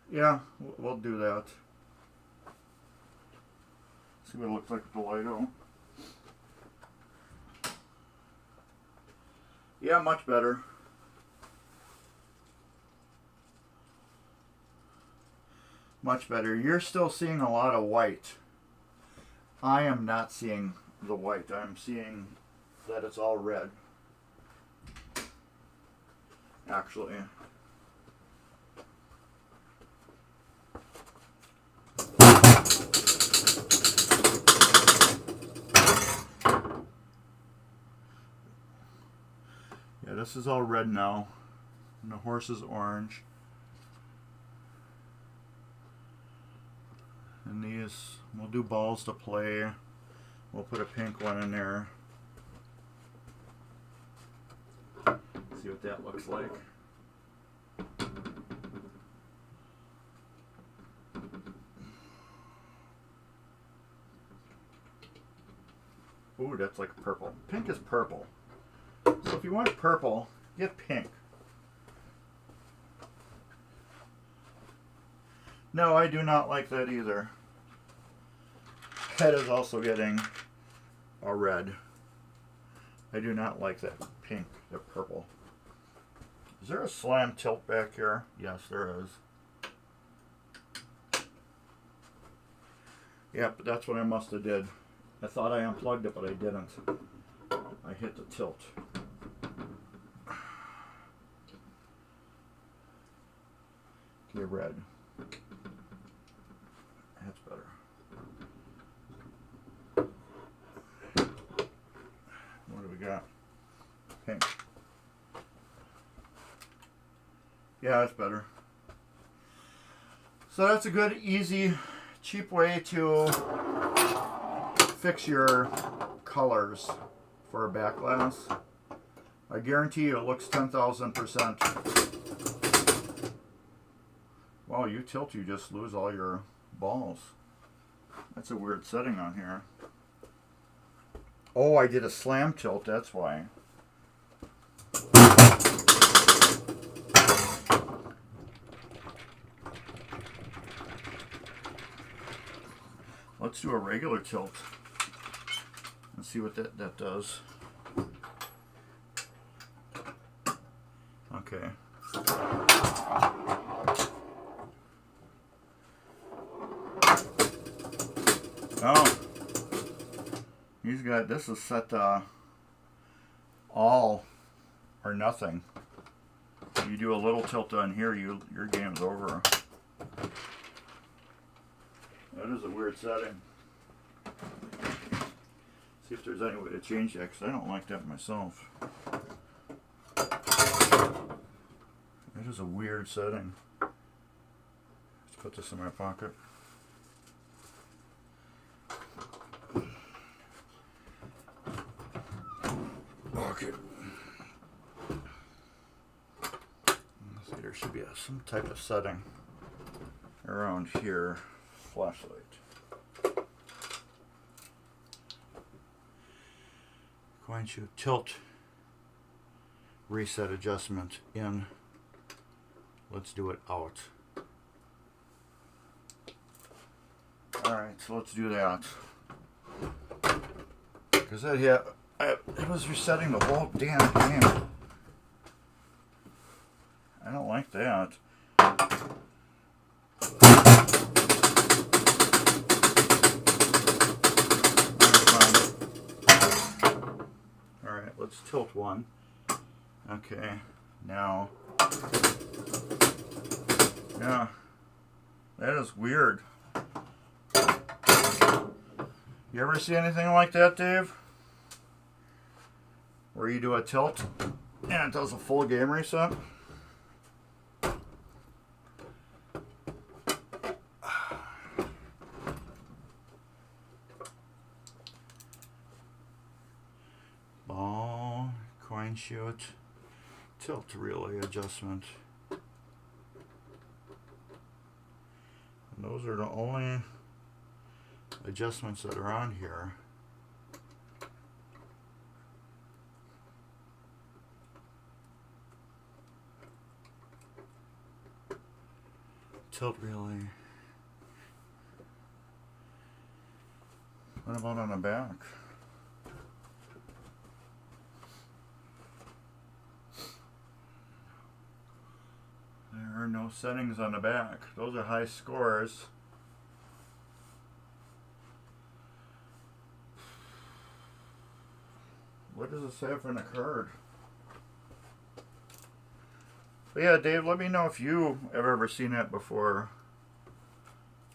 Yeah, we'll do that. See what it looks like with the light on. Yeah, much better. Much better. You're still seeing a lot of white. I am not seeing the white. I'm seeing that it's all red. Actually. Yeah, this is all red now. And the horse is orange. And these, we'll do balls to play. We'll put a pink one in there. See what that looks like. Ooh, that's like purple. Pink is purple. So if you want purple, get pink. No, I do not like that either. That is also getting a red. I do not like that pink, the purple. Is there a slam tilt back here? Yes, there is. Yep, that's what I must have did. I thought I unplugged it, but I didn't. I hit the tilt. Okay, red. That's better. What do we got? Pink. Yeah, that's better. So that's a good, easy, cheap way to fix your colors for a back glass. I guarantee you it looks 10,000%. Wow, you tilt, you just lose all your balls. That's a weird setting on here. Oh, I did a slam tilt, that's why. Let's do a regular tilt and see what that does. Okay. Oh, he's got, this is set all or nothing. You do a little tilt on here, your game's over. That is a weird setting. See if there's any way to change that, because I don't like that myself. That is a weird setting. Let's put this in my pocket. Okay. Let's see, there should be some type of setting around here. Flashlight. Going to tilt reset adjustment in. Let's do it out. Alright, so let's do that. Because it was resetting the whole damn game. I don't like that. Alright, let's tilt one. Okay, now. Yeah, that is weird. You ever see anything like that, Dave? Where you do a tilt and it does a full game reset? Ball, coin shoot, tilt relay adjustment. And those are the only adjustments that are on here. Tilt relay. What about on the back? There are no settings on the back. Those are high scores. What does it say for the card? But yeah, Dave, let me know if you have ever seen that before.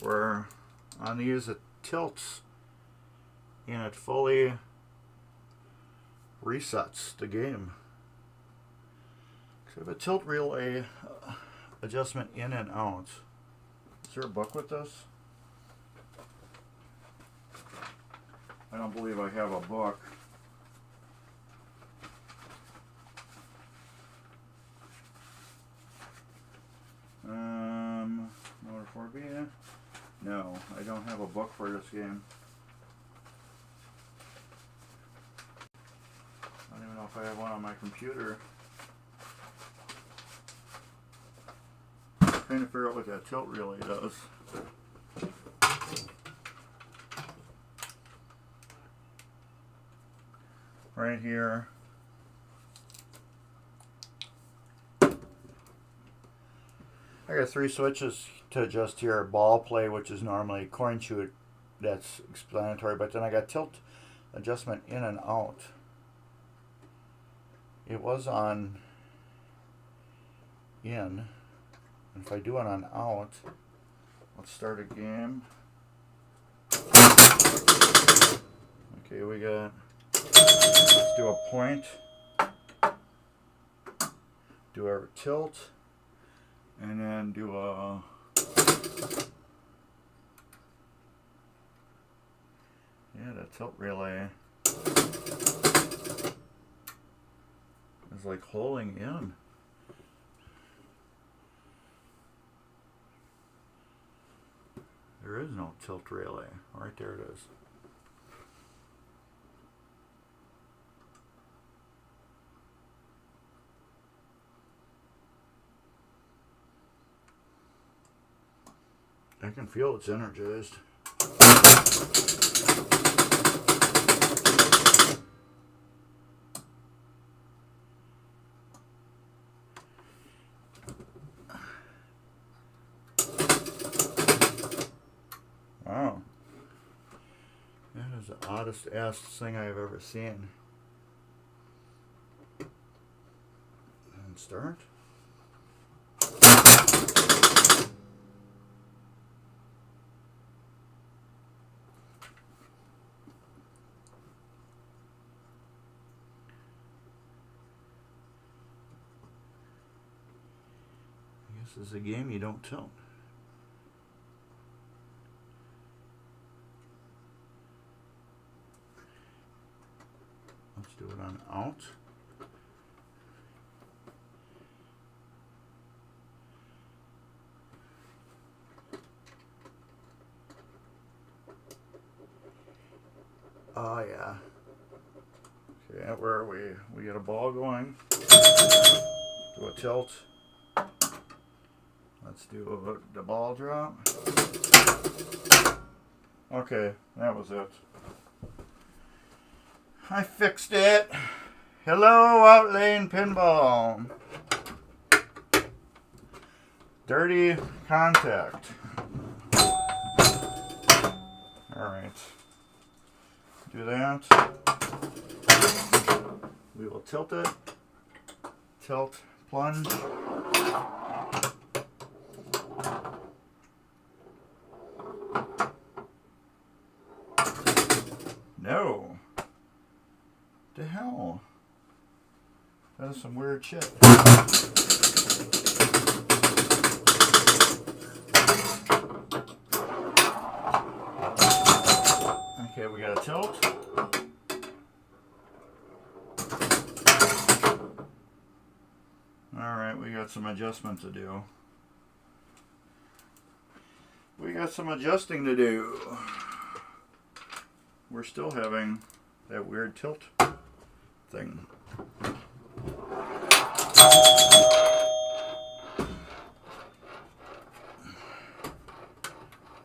Where on these it tilts and it fully resets the game. So I have a tilt relay adjustment in and out. Is there a book with this? I don't believe I have a book. Motor 4B? No, I don't have a book for this game. I don't even know if I have one on my computer. I'm trying to figure out what that tilt relay does. Right here. I got 3 switches to adjust here. Ball play, which is normally coin shoot, that's explanatory, but then I got tilt adjustment in and out. It was on in, and if I do it on out, let's start a game. Okay, we got, let's do a point, do our tilt, and then do a the tilt relay is like holding in. There is no tilt relay. Right there it is. I can feel it's energized. Wow. That is the oddest ass thing I've ever seen. And start. This is a game you don't tilt. Let's do it on out. Oh yeah. Okay, where are we? We get a ball going. Do a tilt. Let's do the ball drop. Okay, that was it. I fixed it. Hello, Outlane Pinball. Dirty contact. Alright. Do that. We will tilt it. Tilt, plunge. No. The hell? That is some weird shit. Okay, we got a tilt. Alright, we got some adjustment to do. We got some adjusting to do. We're still having that weird tilt thing.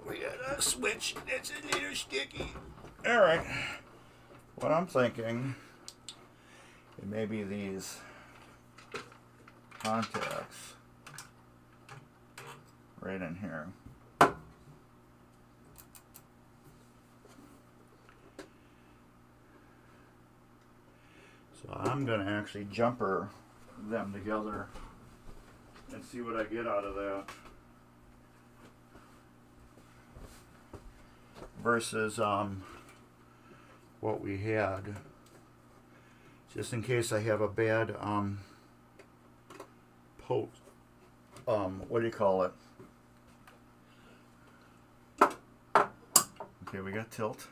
We got a switch that's a little sticky. Alright. What I'm thinking, it may be these contacts right in here. So I'm going to actually jumper them together and see what I get out of that. Versus what we had. Just in case I have a bad hose. What do you call it? Okay, we got tilt.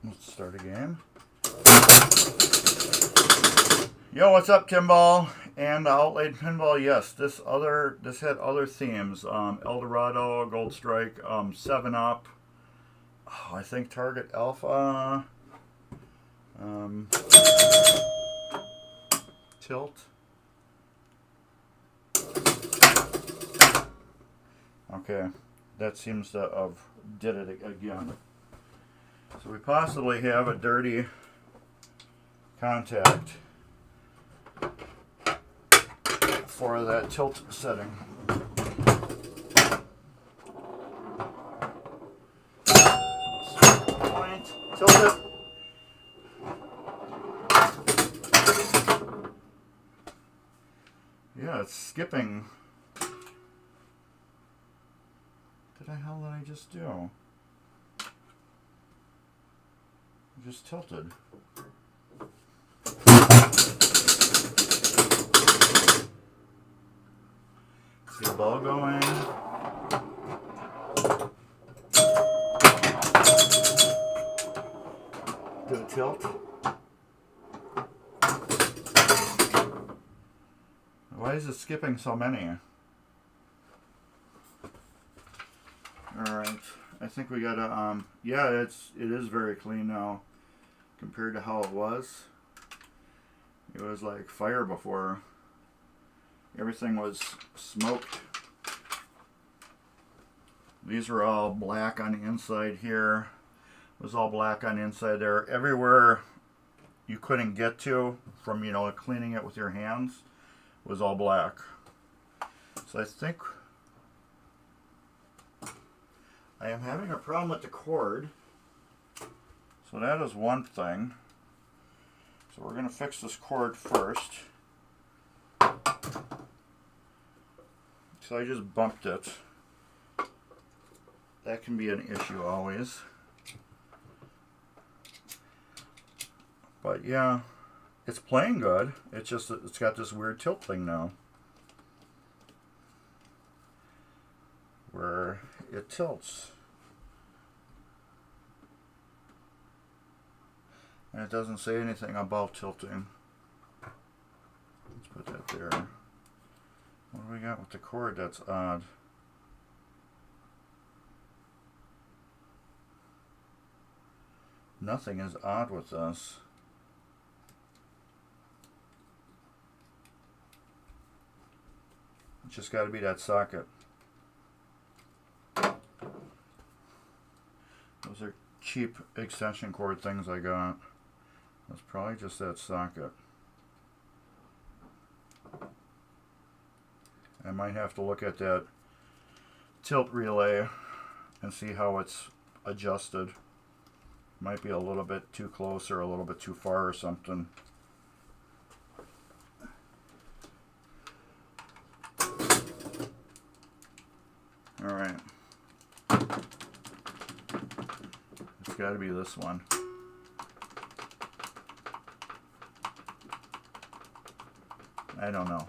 Let's start a game. Yo, what's up, Pinball? And Outlaid Pinball, yes, this had other themes. Eldorado, Gold Strike, 7-Up, I think Target Alpha, Tilt. Okay, that seems to have did it again. So we possibly have a dirty contact for that tilt setting. Point, tilt it. Yeah, it's skipping. What the hell did I just do? I just tilted. See the ball going. Did it tilt? Why is it skipping so many? Alright, I think we gotta, yeah, it is very clean now compared to how it was. It was like fire before. Everything was smoked. These were all black on the inside here. It was all black on the inside there. Everywhere you couldn't get to from, you know, cleaning it with your hands was all black. So I think I am having a problem with the cord. So that is one thing. So we're going to fix this cord first. So I just bumped it. That can be an issue always. But yeah, it's playing good. It's just that it's got this weird tilt thing now, where it tilts. And it doesn't say anything about tilting. Let's put that there. What do we got with the cord that's odd? Nothing is odd with this. It's just got to be that socket. Those are cheap extension cord things I got. That's probably just that socket. I might have to look at that tilt relay and see how it's adjusted. Might be a little bit too close or a little bit too far or something. Alright. It's got to be this one. I don't know.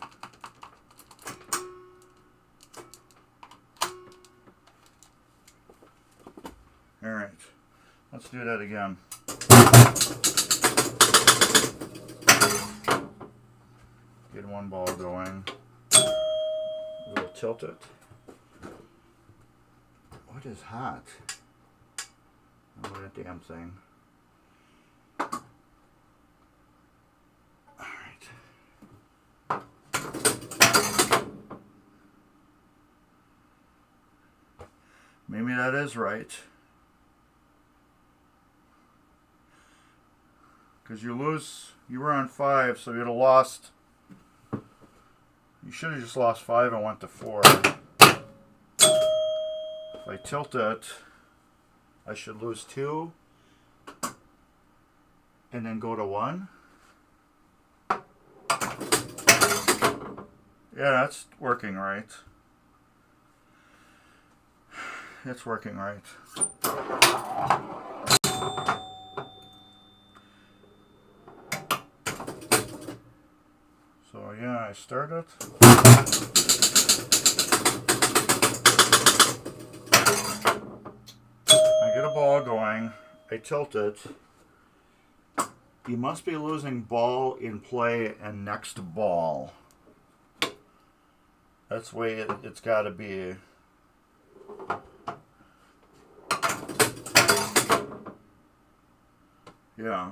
Alright. Let's do that again. Get one ball going. We'll tilt it. What is hot? Oh, that damn thing. Alright. Maybe that is right. Because you were on 5, so you'd have lost. You should have just lost 5 and went to 4. If I tilt it, I should lose 2 and then go to 1. Yeah, that's working right. It's working right. yeah, I start it. I get a ball going. I tilt it. You must be losing ball in play and next ball. That's the way it's got to be. Yeah.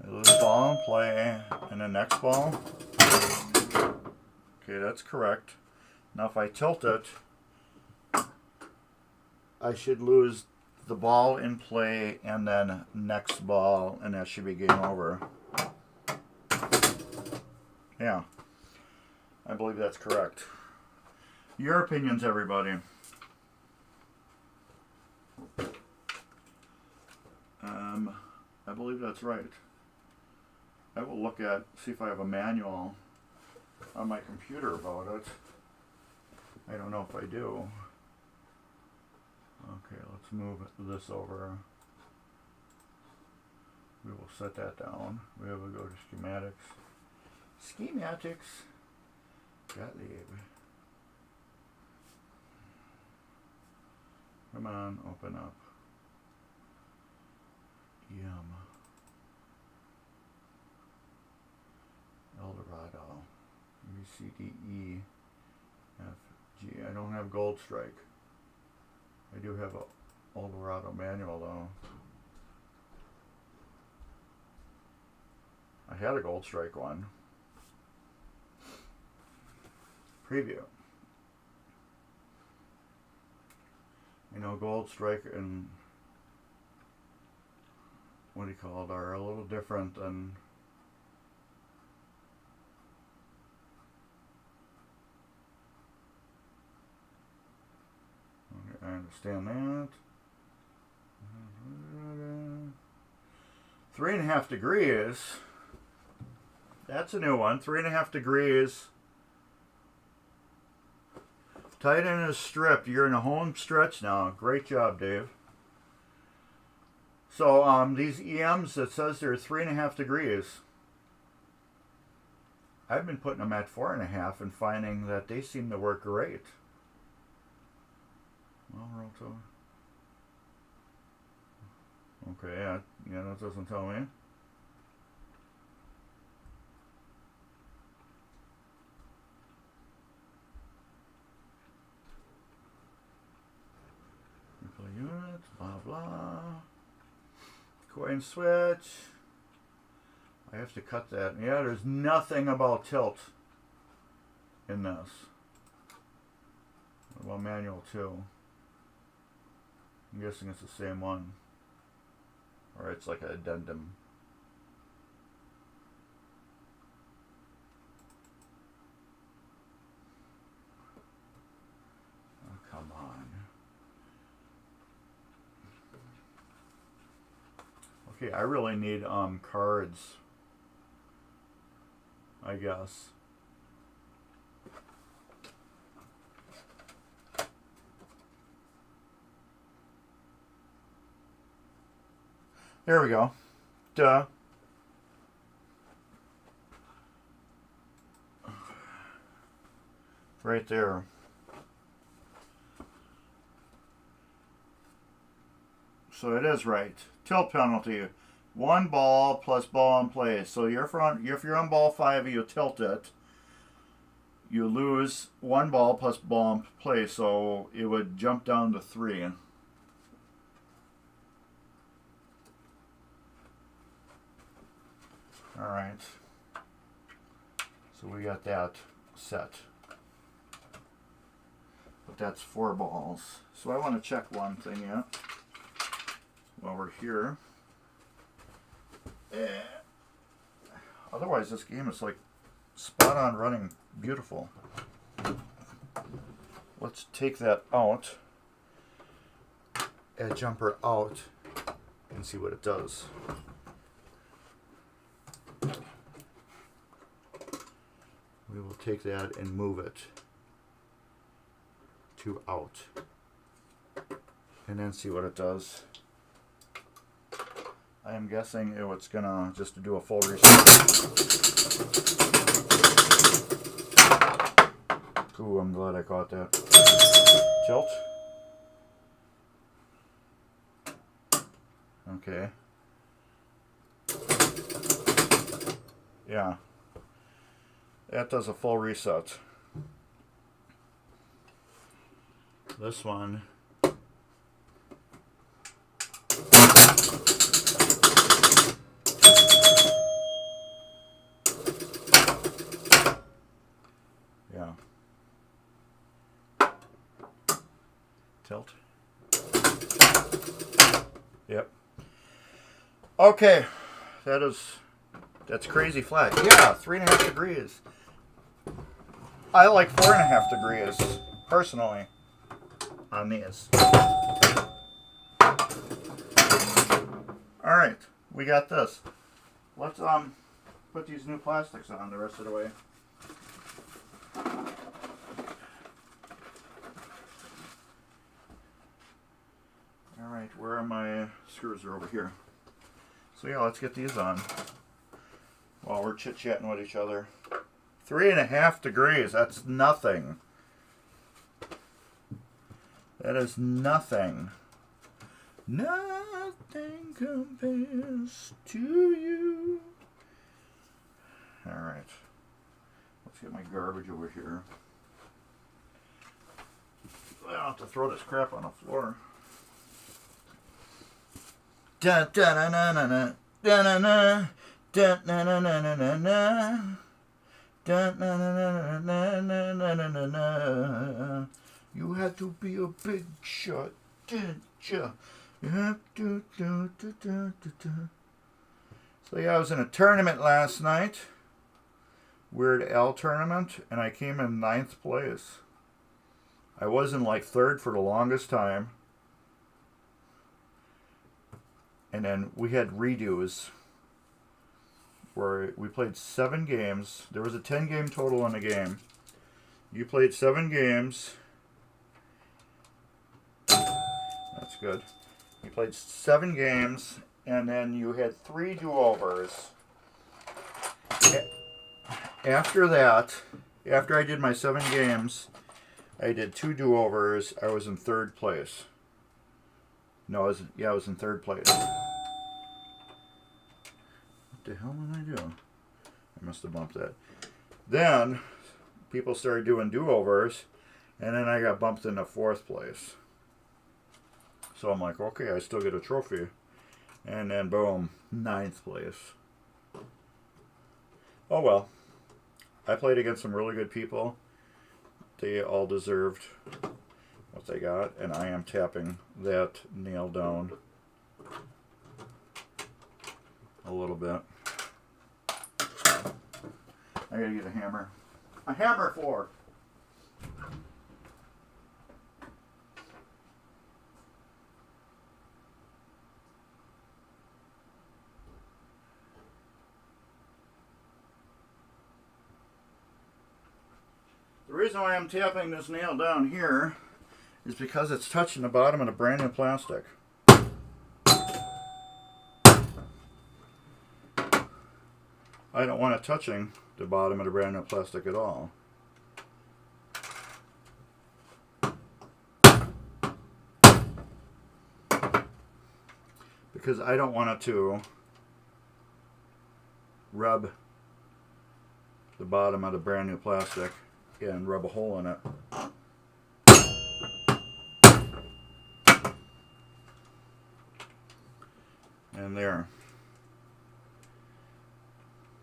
I lose ball in play and the next ball. Okay, that's correct. Now if I tilt it, I should lose the ball in play and then next ball, and that should be game over. Yeah, I believe that's correct. Your opinions, everybody. I believe that's right. I will look at, see if I have a manual on my computer about it. I don't know if I do. Okay, let's move this over. We will set that down. We will go to schematics. Schematics. Gottlieb. Come on, open up. Yum. Eldorado. B, C, D, E, F, G. I don't have Gold Strike. I do have a Eldorado manual though. I had a Gold Strike one. Preview. You know, Gold Strike and what do you call it are a little different than I understand that. 3.5 degrees. That's a new one. 3.5 degrees. Tight end is stripped. You're in a home stretch now. Great job, Dave. So these EMs, it says they're 3.5 degrees. I've been putting them at 4.5 and finding that they seem to work great. Well, Roto. Okay, yeah, that doesn't tell me. Replay units, blah blah. Coin switch. I have to cut that. Yeah, there's nothing about tilt in this. What about manual 2? I'm guessing it's the same one. Or it's like an addendum. Oh, come on. Okay, I really need cards, I guess. There we go. Duh. Right there. So it is right. Tilt penalty. 1 ball plus ball in play. So if you're on ball 5, you tilt it. You lose 1 ball plus ball in play. So it would jump down to 3. Alright, so we got that set, but that's 4 balls. So I want to check one thing yet while we're here. Otherwise this game is like spot on running beautiful. Let's take that out, add jumper out, and see what it does. We will take that and move it to out and then see what it does. I am guessing it's gonna just do a full reset. Ooh, I'm glad I caught that. Tilt. Okay. Yeah. That does a full reset. This one. Yeah. Tilt. Yep. Okay. That's crazy flat. Yeah, 3.5 degrees. I like 4.5 degrees, personally, on these. Alright, we got this. Let's put these new plastics on the rest of the way. Alright, where are my screws? Are over here. So yeah, let's get these on while we're chit-chatting with each other. 3.5 degrees, that's nothing. That is nothing. Nothing compares to you. Alright. Let's get my garbage over here. I don't have to throw this crap on the floor. Da da na na na na da na na da na na na na na na da na na na na na na na na na. You had to be a big shot, didn't you? So yeah, I was in a tournament last night, Weird Al tournament, and I came in 9th place. I was in like 3rd for the longest time. And then we had redos where we played 7 games. There was a 10-game total in the game. You played 7 games. That's good. You played 7 games, and then you had 3 do-overs. After that, after I did my 7 games, I did 2 do-overs. I was in 3rd place. No, I was in 3rd place. What the hell did I do? I must have bumped that. Then, people started doing do-overs, and then I got bumped into 4th place. So I'm like, okay, I still get a trophy. And then, boom, 9th place. Oh well. I played against some really good people. They all deserved what they got, and I am tapping that nail down a little bit. I gotta get a hammer. A hammer for. The reason why I'm tapping this nail down here is because it's touching the bottom of the brand new plastic. I don't want it touching the bottom of the brand new plastic at all. Because I don't want it to rub the bottom of the brand new plastic and rub a hole in it. And there.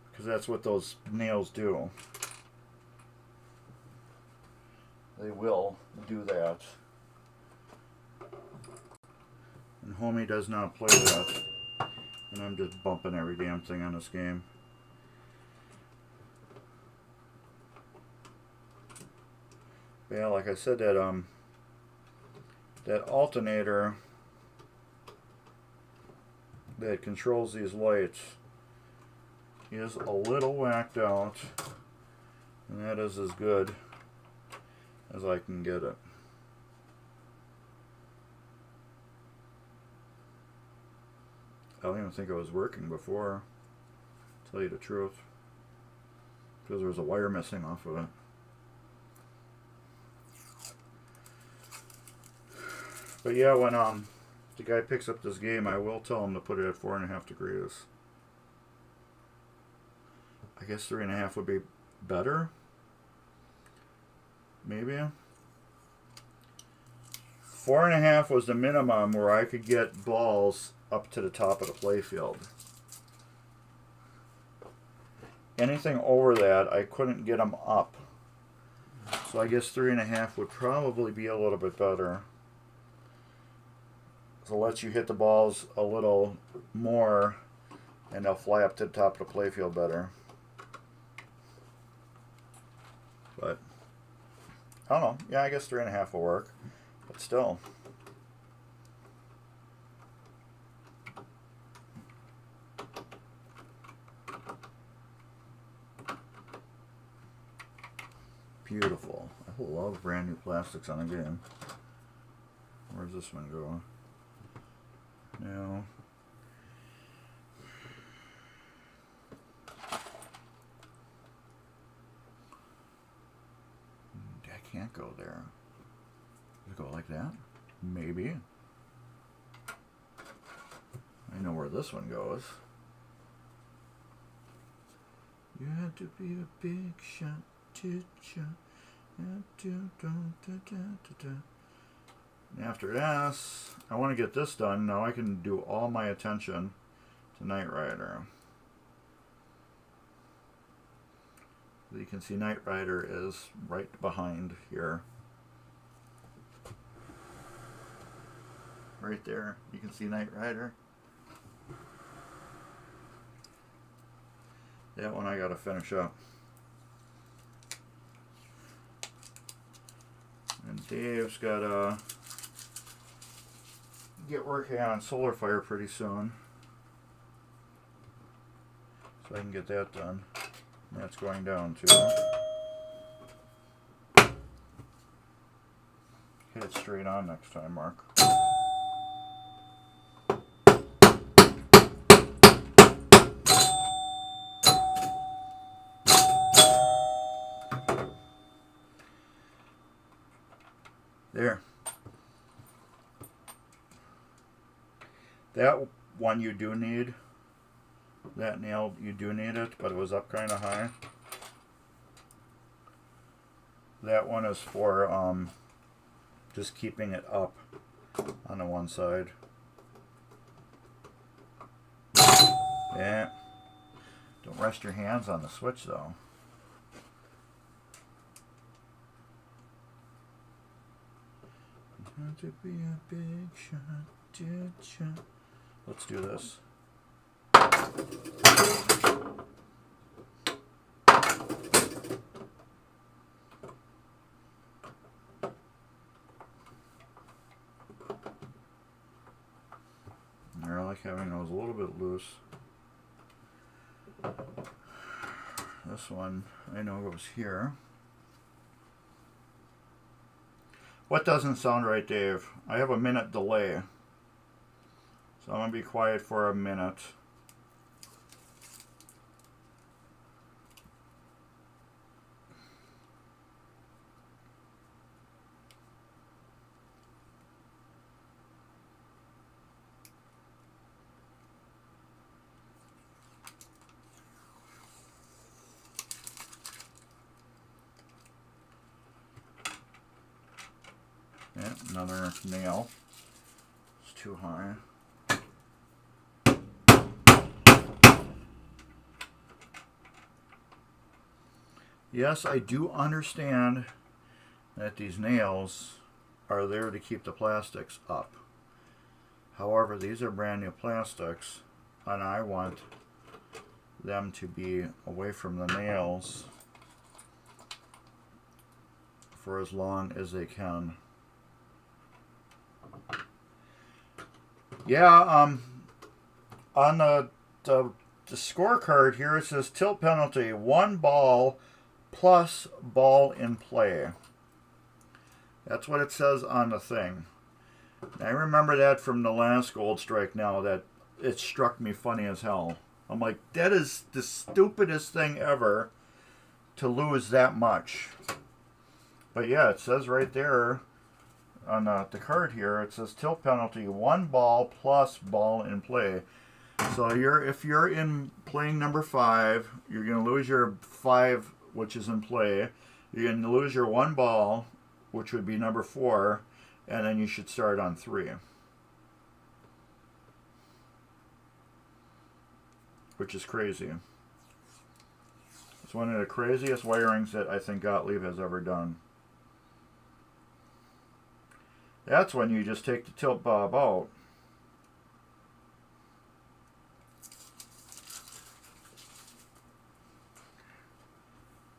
Because that's what those nails do. They will do that. And homie does not play that. And I'm just bumping every damn thing on this game. But yeah, like I said, that alternator that controls these lights is a little whacked out, and that is as good as I can get it. I don't even think it was working before, to tell you the truth. Because there was a wire missing off of it. But yeah, when the guy picks up this game, I will tell him to put it at 4.5 degrees. I guess 3.5 would be better. Maybe. 4.5 was the minimum where I could get balls up to the top of the playfield. Anything over that, I couldn't get them up. So I guess 3.5 would probably be a little bit better. So it lets you hit the balls a little more, and they'll fly up to the top of the playfield better. But I don't know. Yeah, I guess 3.5 will work. But still. Beautiful. I love brand new plastics on a game. Where's this one go? No. I can't go there. Does it go like that? Maybe. I know where this one goes. You had to be a big shot, teacher. After this, I want to get this done. Now I can do all my attention to Knight Rider. You can see Knight Rider is right behind here. Right there. You can see Knight Rider. That one I gotta finish up. And Dave's gotta get working on Solar Fire pretty soon. So I can get that done. That's going down too. Hit it straight on next time, Mark. There. That one you do need. That nail, you do need it, but it was up kind of high. That one is for just keeping it up on the one side. Yeah. Don't rest your hands on the switch though. To be a big shot. Let's do this. I like having those a little bit loose. This one I know goes here. What doesn't sound right, Dave? I have a minute delay. So I'm going to be quiet for a minute. Yeah, another nail. It's too high. Yes, I do understand that these nails are there to keep the plastics up. However, these are brand new plastics, and I want them to be away from the nails for as long as they can. Yeah, on the scorecard here it says tilt penalty, 1 ball plus ball in play. That's what it says on the thing. I remember that from the last Gold Strike now, that it struck me funny as hell. I'm like, that is the stupidest thing ever to lose that much. But yeah, it says right there on the card here, it says tilt penalty, 1 ball plus ball in play. So if you're in playing number 5, you're going to lose your 5, which is in play. You're going to lose your 1 ball, which would be number 4, and then you should start on 3. Which is crazy. It's one of the craziest wirings that I think Gottlieb has ever done. That's when you just take the tilt bob out.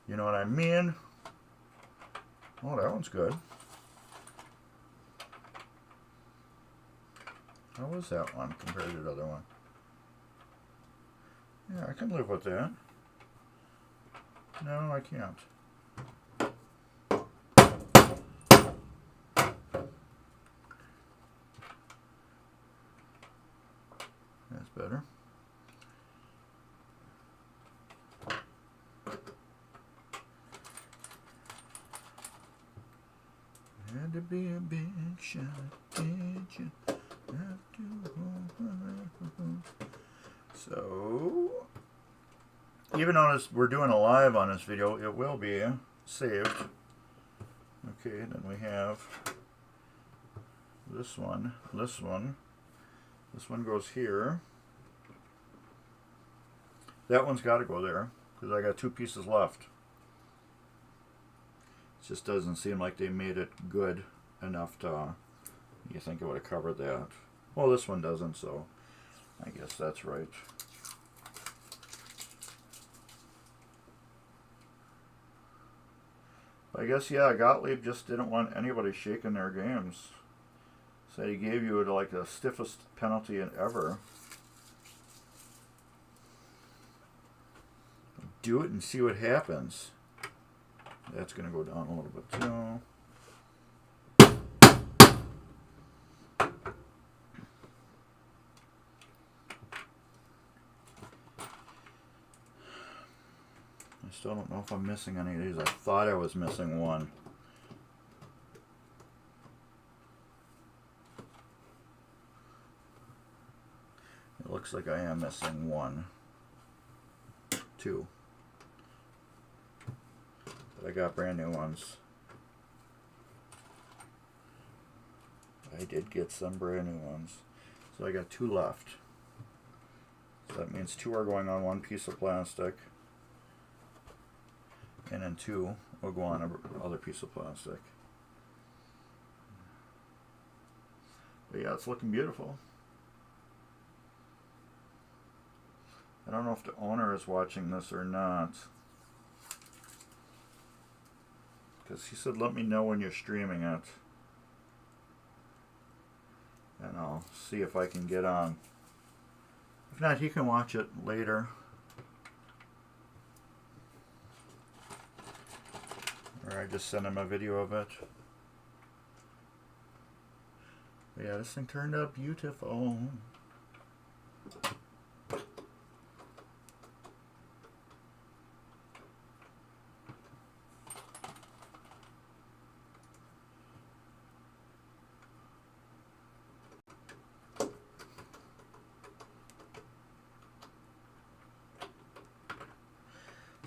You know what I mean? Oh, that one's good. How was that one compared to the other one? Yeah, I can live with that. No, I can't. That's better. Had to be a big shot, did you have to? So, even though we're doing a live on this video, it will be saved. Okay, then we have this one, this one. This one goes here. That one's got to go there because I got 2 pieces left. It just doesn't seem like they made it good enough to, you think it would have covered that. Well, this one doesn't, so I guess that's right. I guess, yeah, Gottlieb just didn't want anybody shaking their games. So he gave you like the stiffest penalty ever. Do it and see what happens. That's going to go down a little bit too. I still don't know if I'm missing any of these. I thought I was missing one. It looks like I am missing 1, 2. But I got brand new ones. I did get some brand new ones. So I got 2 left. So that means 2 are going on 1 piece of plastic. And then 2 will go on another piece of plastic. But yeah, it's looking beautiful. I don't know if the owner is watching this or not. Because he said, let me know when you're streaming it. And I'll see if I can get on. If not, he can watch it later. Or I just send him a video of it. But yeah, this thing turned out beautiful.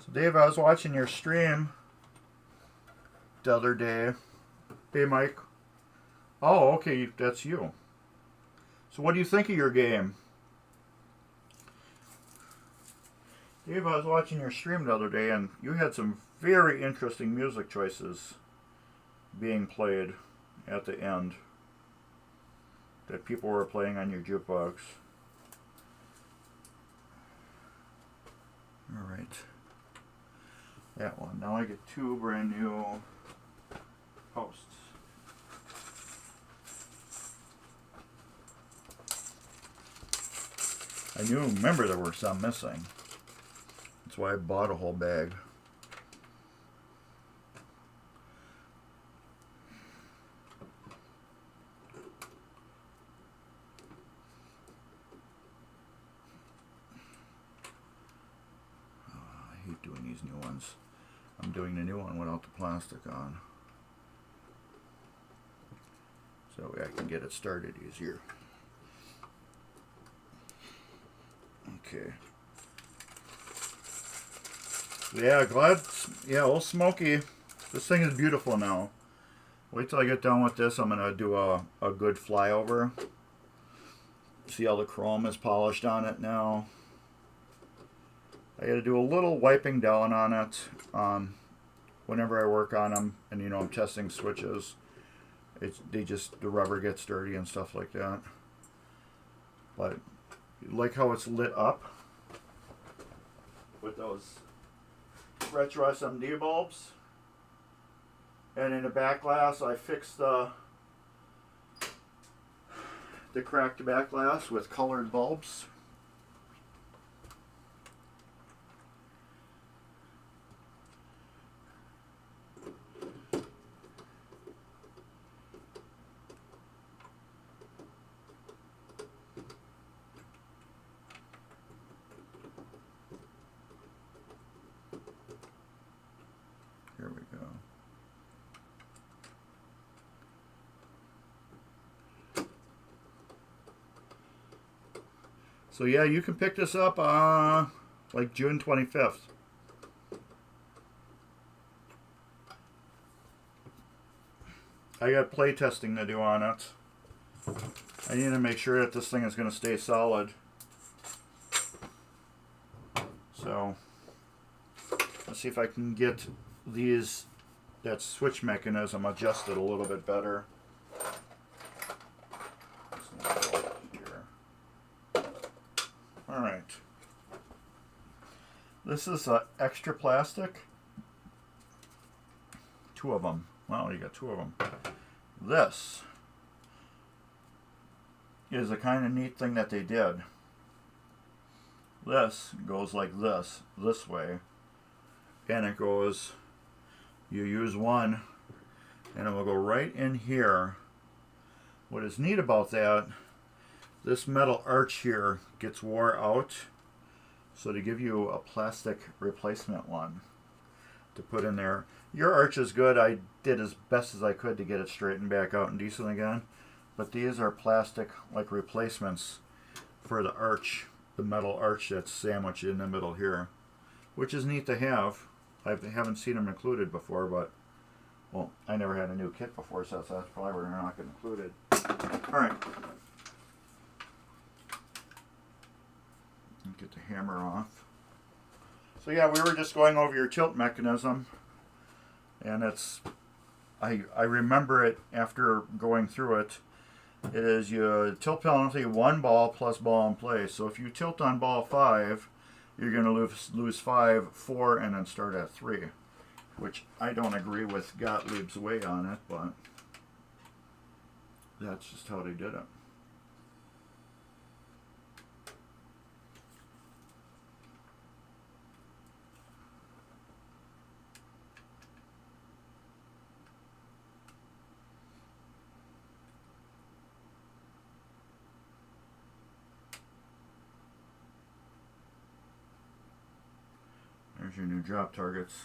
So Dave, I was watching your stream the other day. Hey, Mike. Oh, okay, that's you. So what do you think of your game? Dave, I was watching your stream the other day, and you had some very interesting music choices being played at the end that people were playing on your jukebox. Alright. That one. Now I get 2 brand new posts. I knew, remember there were some missing. That's why I bought a whole bag. doing these new ones. I'm doing the new one without the plastic on. So that way I can get it started easier. Okay. Yeah, glad. Yeah, old Smoky. This thing is beautiful now. Wait till I get done with this. I'm going to do a good flyover. See how the chrome is polished on it now. I got to do a little wiping down on it whenever I work on them. And, you know, I'm testing switches. The rubber gets dirty and stuff like that. But like how it's lit up with those retro SMD bulbs. And in the back glass, I fixed the cracked back glass with colored bulbs. Here we go. So yeah, you can pick this up like June 25th. I got play testing to do on it. I need to make sure that this thing is going to stay solid. So let's see if I can get that switch mechanism adjusted a little bit better. Alright. This is extra plastic. 2 of them. Well, you got 2 of them. This is a kind of neat thing that they did. This goes like this way. And it goes, you use one, and it will go right in here. What is neat about that, this metal arch here gets wore out, so to give you a plastic replacement one to put in there. Your arch is good. I did as best as I could to get it straightened back out and decent again, but these are plastic like replacements for the arch, the metal arch that's sandwiched in the middle here, which is neat to have. I haven't seen them included before, but well, I never had a new kit before, so that's probably where they're not included. All right. Get the hammer off. So yeah, we were just going over your tilt mechanism, and I remember it after going through it. It is you tilt penalty 1 ball plus ball in play. So if you tilt on ball 5, you're going to lose 5, 4, and then start at 3, which I don't agree with Gottlieb's way on it, but that's just how they did it. There's your new drop targets.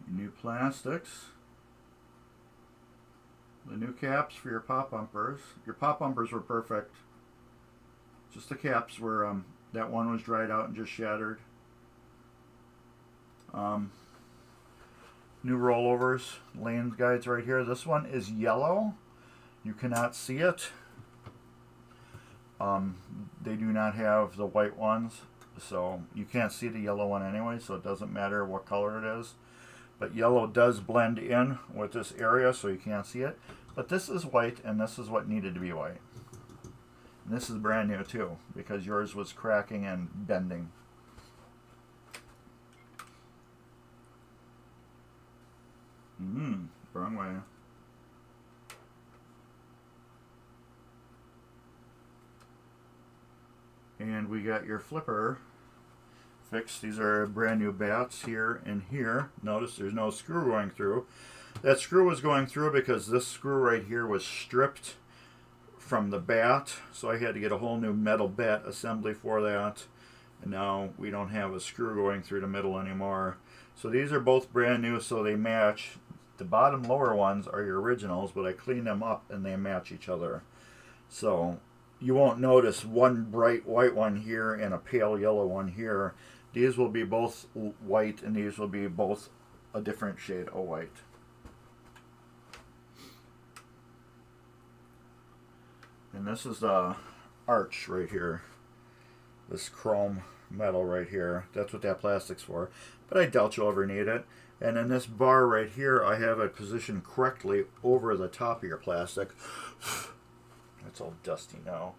New plastics. The new caps for your pop bumpers. Your pop bumpers were perfect. Just the caps were, that one was dried out and just shattered. New rollovers, lane guides right here. This one is yellow. You cannot see it. They do not have the white ones, so you can't see the yellow one anyway, so it doesn't matter what color it is. But yellow does blend in with this area, so you can't see it. But this is white, and this is what needed to be white. And this is brand new too, because yours was cracking and bending. Wrong way. And we got your flipper fixed. These are brand new bats here and here. Notice there's no screw going through. That screw was going through because this screw right here was stripped from the bat, so I had to get a whole new metal bat assembly for that. And now we don't have a screw going through the middle anymore. So these are both brand new, so they match. The bottom lower ones are your originals, but I cleaned them up and they match each other. So you won't notice one bright white one here and a pale yellow one here. These will be both white and these will be both a different shade of white. And this is the arch right here. This chrome metal right here. That's what that plastic's for. But I doubt you'll ever need it. And in this bar right here, I have it positioned correctly over the top of your plastic. It's all dusty now.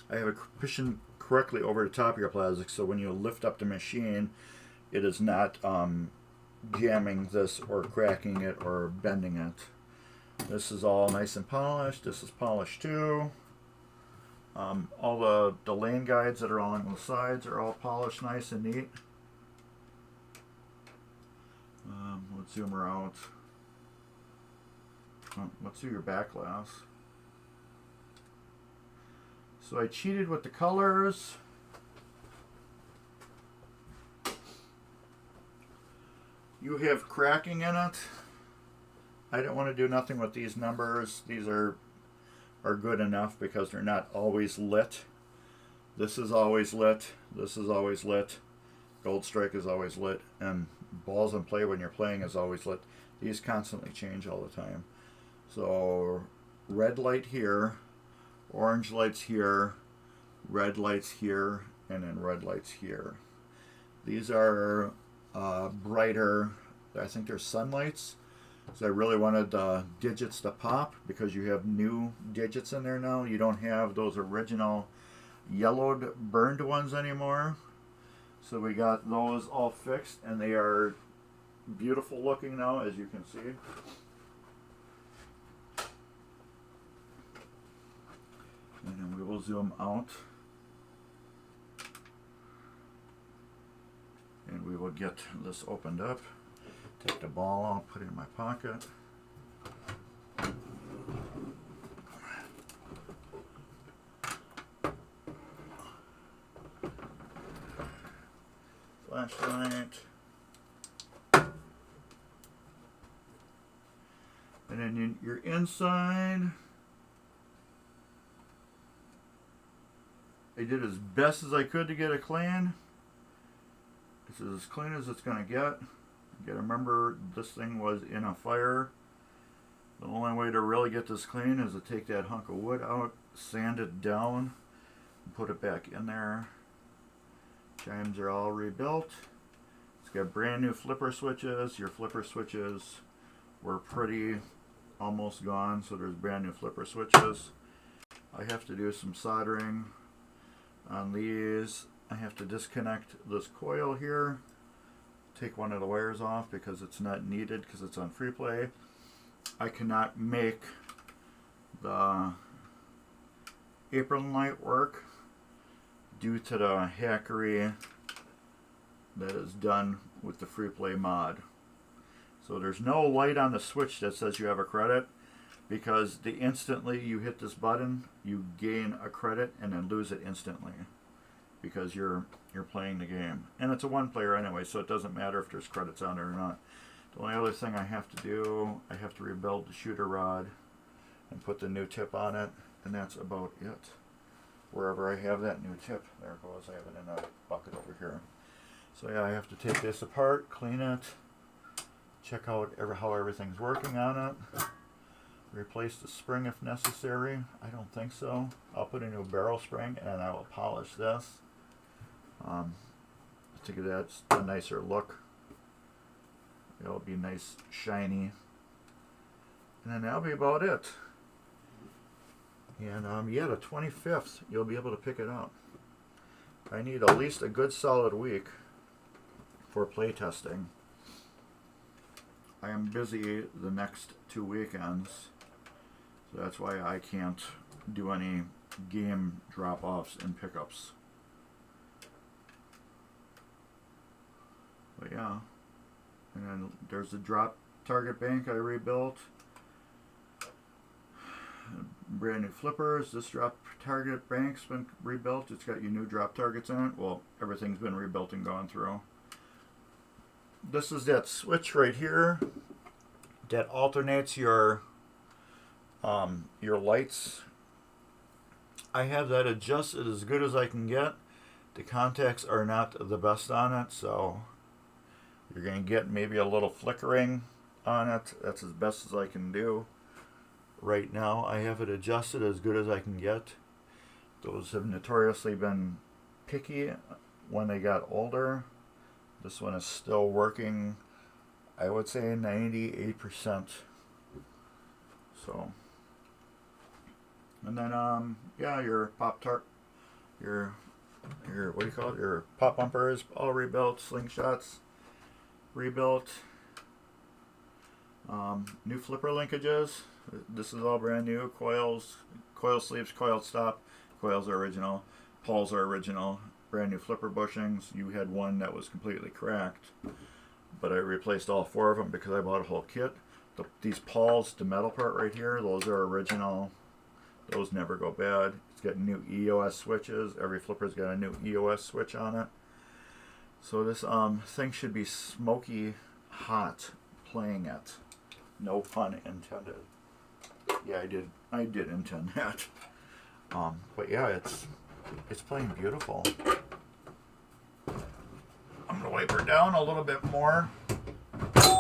I have it positioned correctly over the top of your plastic, so when you lift up the machine, it is not jamming this or cracking it or bending it. This is all nice and polished. This is polished too. All the lane guides that are along the sides are all polished nice and neat. Let's zoom her out. Let's do your back glass. So I cheated with the colors. You have cracking in it. I don't want to do nothing with these numbers. These are good enough because they're not always lit. This is always lit. This is always lit. Gold Strike is always lit. And balls in play when you're playing is always lit. These constantly change all the time. So red light here, orange lights here, red lights here, and then red lights here. These are brighter, I think they're sunlights. So I really wanted the digits to pop because you have new digits in there now. You don't have those original yellowed burned ones anymore. So we got those all fixed and they are beautiful looking now, as you can see. And then we will zoom out. And we will get this opened up. Take the ball out, put it in my pocket. Flashlight. And then your inside. I did as best as I could to get it clean. This is as clean as it's going to get. You gotta remember, this thing was in a fire. The only way to really get this clean is to take that hunk of wood out, sand it down, and put it back in there. Chimes are all rebuilt. It's got brand new flipper switches. Your flipper switches were pretty almost gone, so there's brand new flipper switches. I have to do some soldering on these. I have to disconnect this coil here, take one of the wires off because it's not needed because it's on free play. I cannot make the apron light work due to the hackery that is done with the free play mod. So there's no light on the switch that says you have a credit, because the instantly you hit this button, you gain a credit and then lose it instantly because you're playing the game. And it's a one player anyway, so it doesn't matter if there's credits on it or not. The only other thing I have to do, I have to rebuild the shooter rod and put the new tip on it, and that's about it. Wherever I have that new tip, there it goes. I have it in a bucket over here. So yeah, I have to take this apart, clean it, check out how everything's working on it, replace the spring if necessary. I don't think so. I'll put a new barrel spring and I will polish this. I think that's a nicer look. It'll be nice, shiny. And then that'll be about it. And yeah, the 25th, you'll be able to pick it up. I need at least a good solid week for play testing. I am busy the next 2 weekends, so that's why I can't do any game drop-offs and pickups. But yeah, And then there's the drop target bank I rebuilt. Brand new flippers. This drop target bank's been rebuilt. It's got your new drop targets in it. Well, everything's been rebuilt and gone through. This is that switch right here that alternates your lights. I have that adjusted as good as I can get. The contacts are not the best on it, so you're going to get maybe a little flickering on it. That's as best as I can do. Right now, I have it adjusted as good as I can get. Those have notoriously been picky when they got older. This one is still working, I would say 98%. So, and then yeah, your Pop-Tart, your what do you call it? Your pop bumpers all rebuilt, slingshots rebuilt. New flipper linkages. This is all brand new. Coils, coil sleeves, coil stop. Coils are original. Pawls are original. Brand new flipper bushings. You had one that was completely cracked, but I replaced all 4 of them because I bought a whole kit. These pawls, the metal part right here, those are original. Those never go bad. It's got new EOS switches. Every flipper's got a new EOS switch on it. So this thing should be smoky hot playing it. No pun intended. Yeah, I did intend that. But yeah, it's playing beautiful. I'm gonna wipe her down a little bit more. Yeah,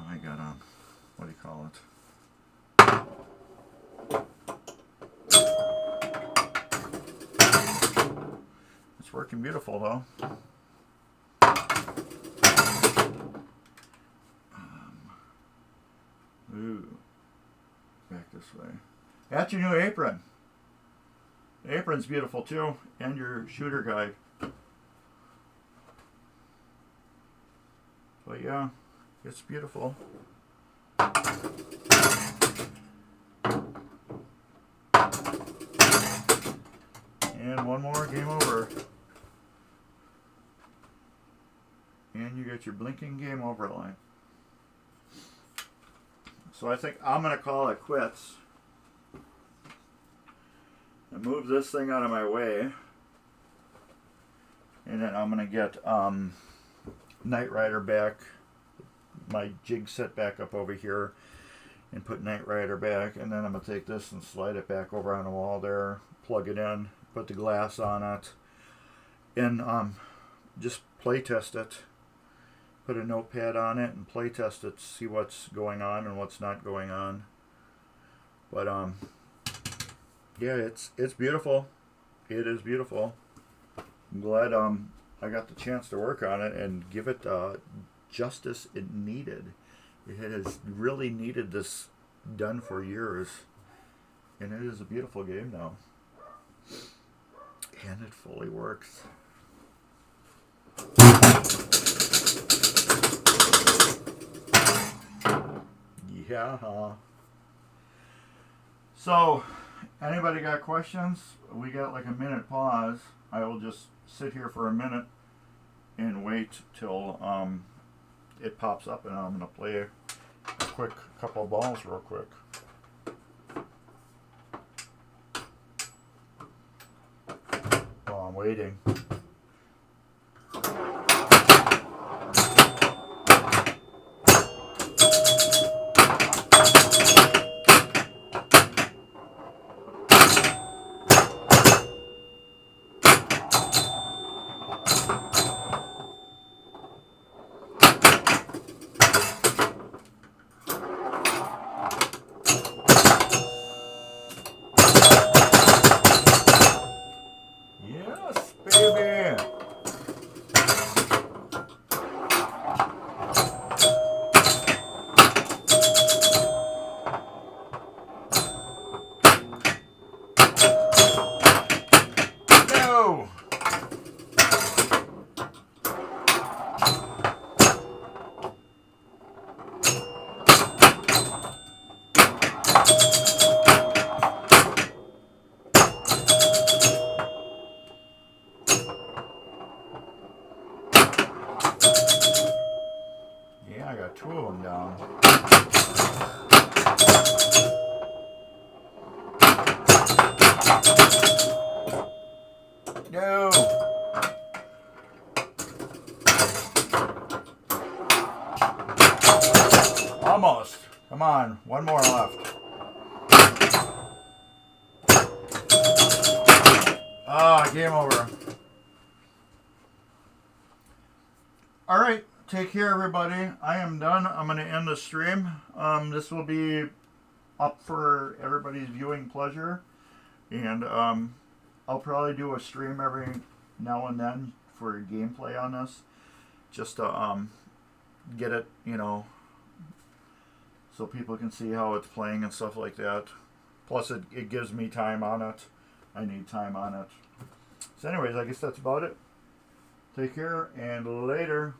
I got what do you call it? It's working beautiful though. Ooh, back this way. That's your new apron. The apron's beautiful too, and your shooter guide. But yeah, it's beautiful. And one more, game over. And you get your blinking game over line. So I think I'm going to call it quits. And move this thing out of my way. And then I'm going to get Knight Rider back. My jig set back up over here. And put Knight Rider back. And then I'm going to take this and slide it back over on the wall there. Plug it in. Put the glass on it. And just play test it. Put a notepad on it and play test it, see what's going on and what's not going on. But yeah, it's beautiful. It is beautiful. I'm glad I got the chance to work on it and give it justice it needed. It has really needed this done for years, and it is a beautiful game now. And it fully works. Yeah. So, anybody got questions? We got like a minute pause. I will just sit here for a minute and wait till it pops up, and I'm going to play a quick couple of balls real quick. While I'm waiting. got 2 of them down. No! Almost. Come on, one more left. Ah, game over. Alright, take care everybody. I am done. I'm going to end the stream. This will be up for everybody's viewing pleasure. And I'll probably do a stream every now and then for gameplay on this. Just to get it, you know, so people can see how it's playing and stuff like that. Plus it gives me time on it. I need time on it. So anyways, I guess that's about it. Take care and later.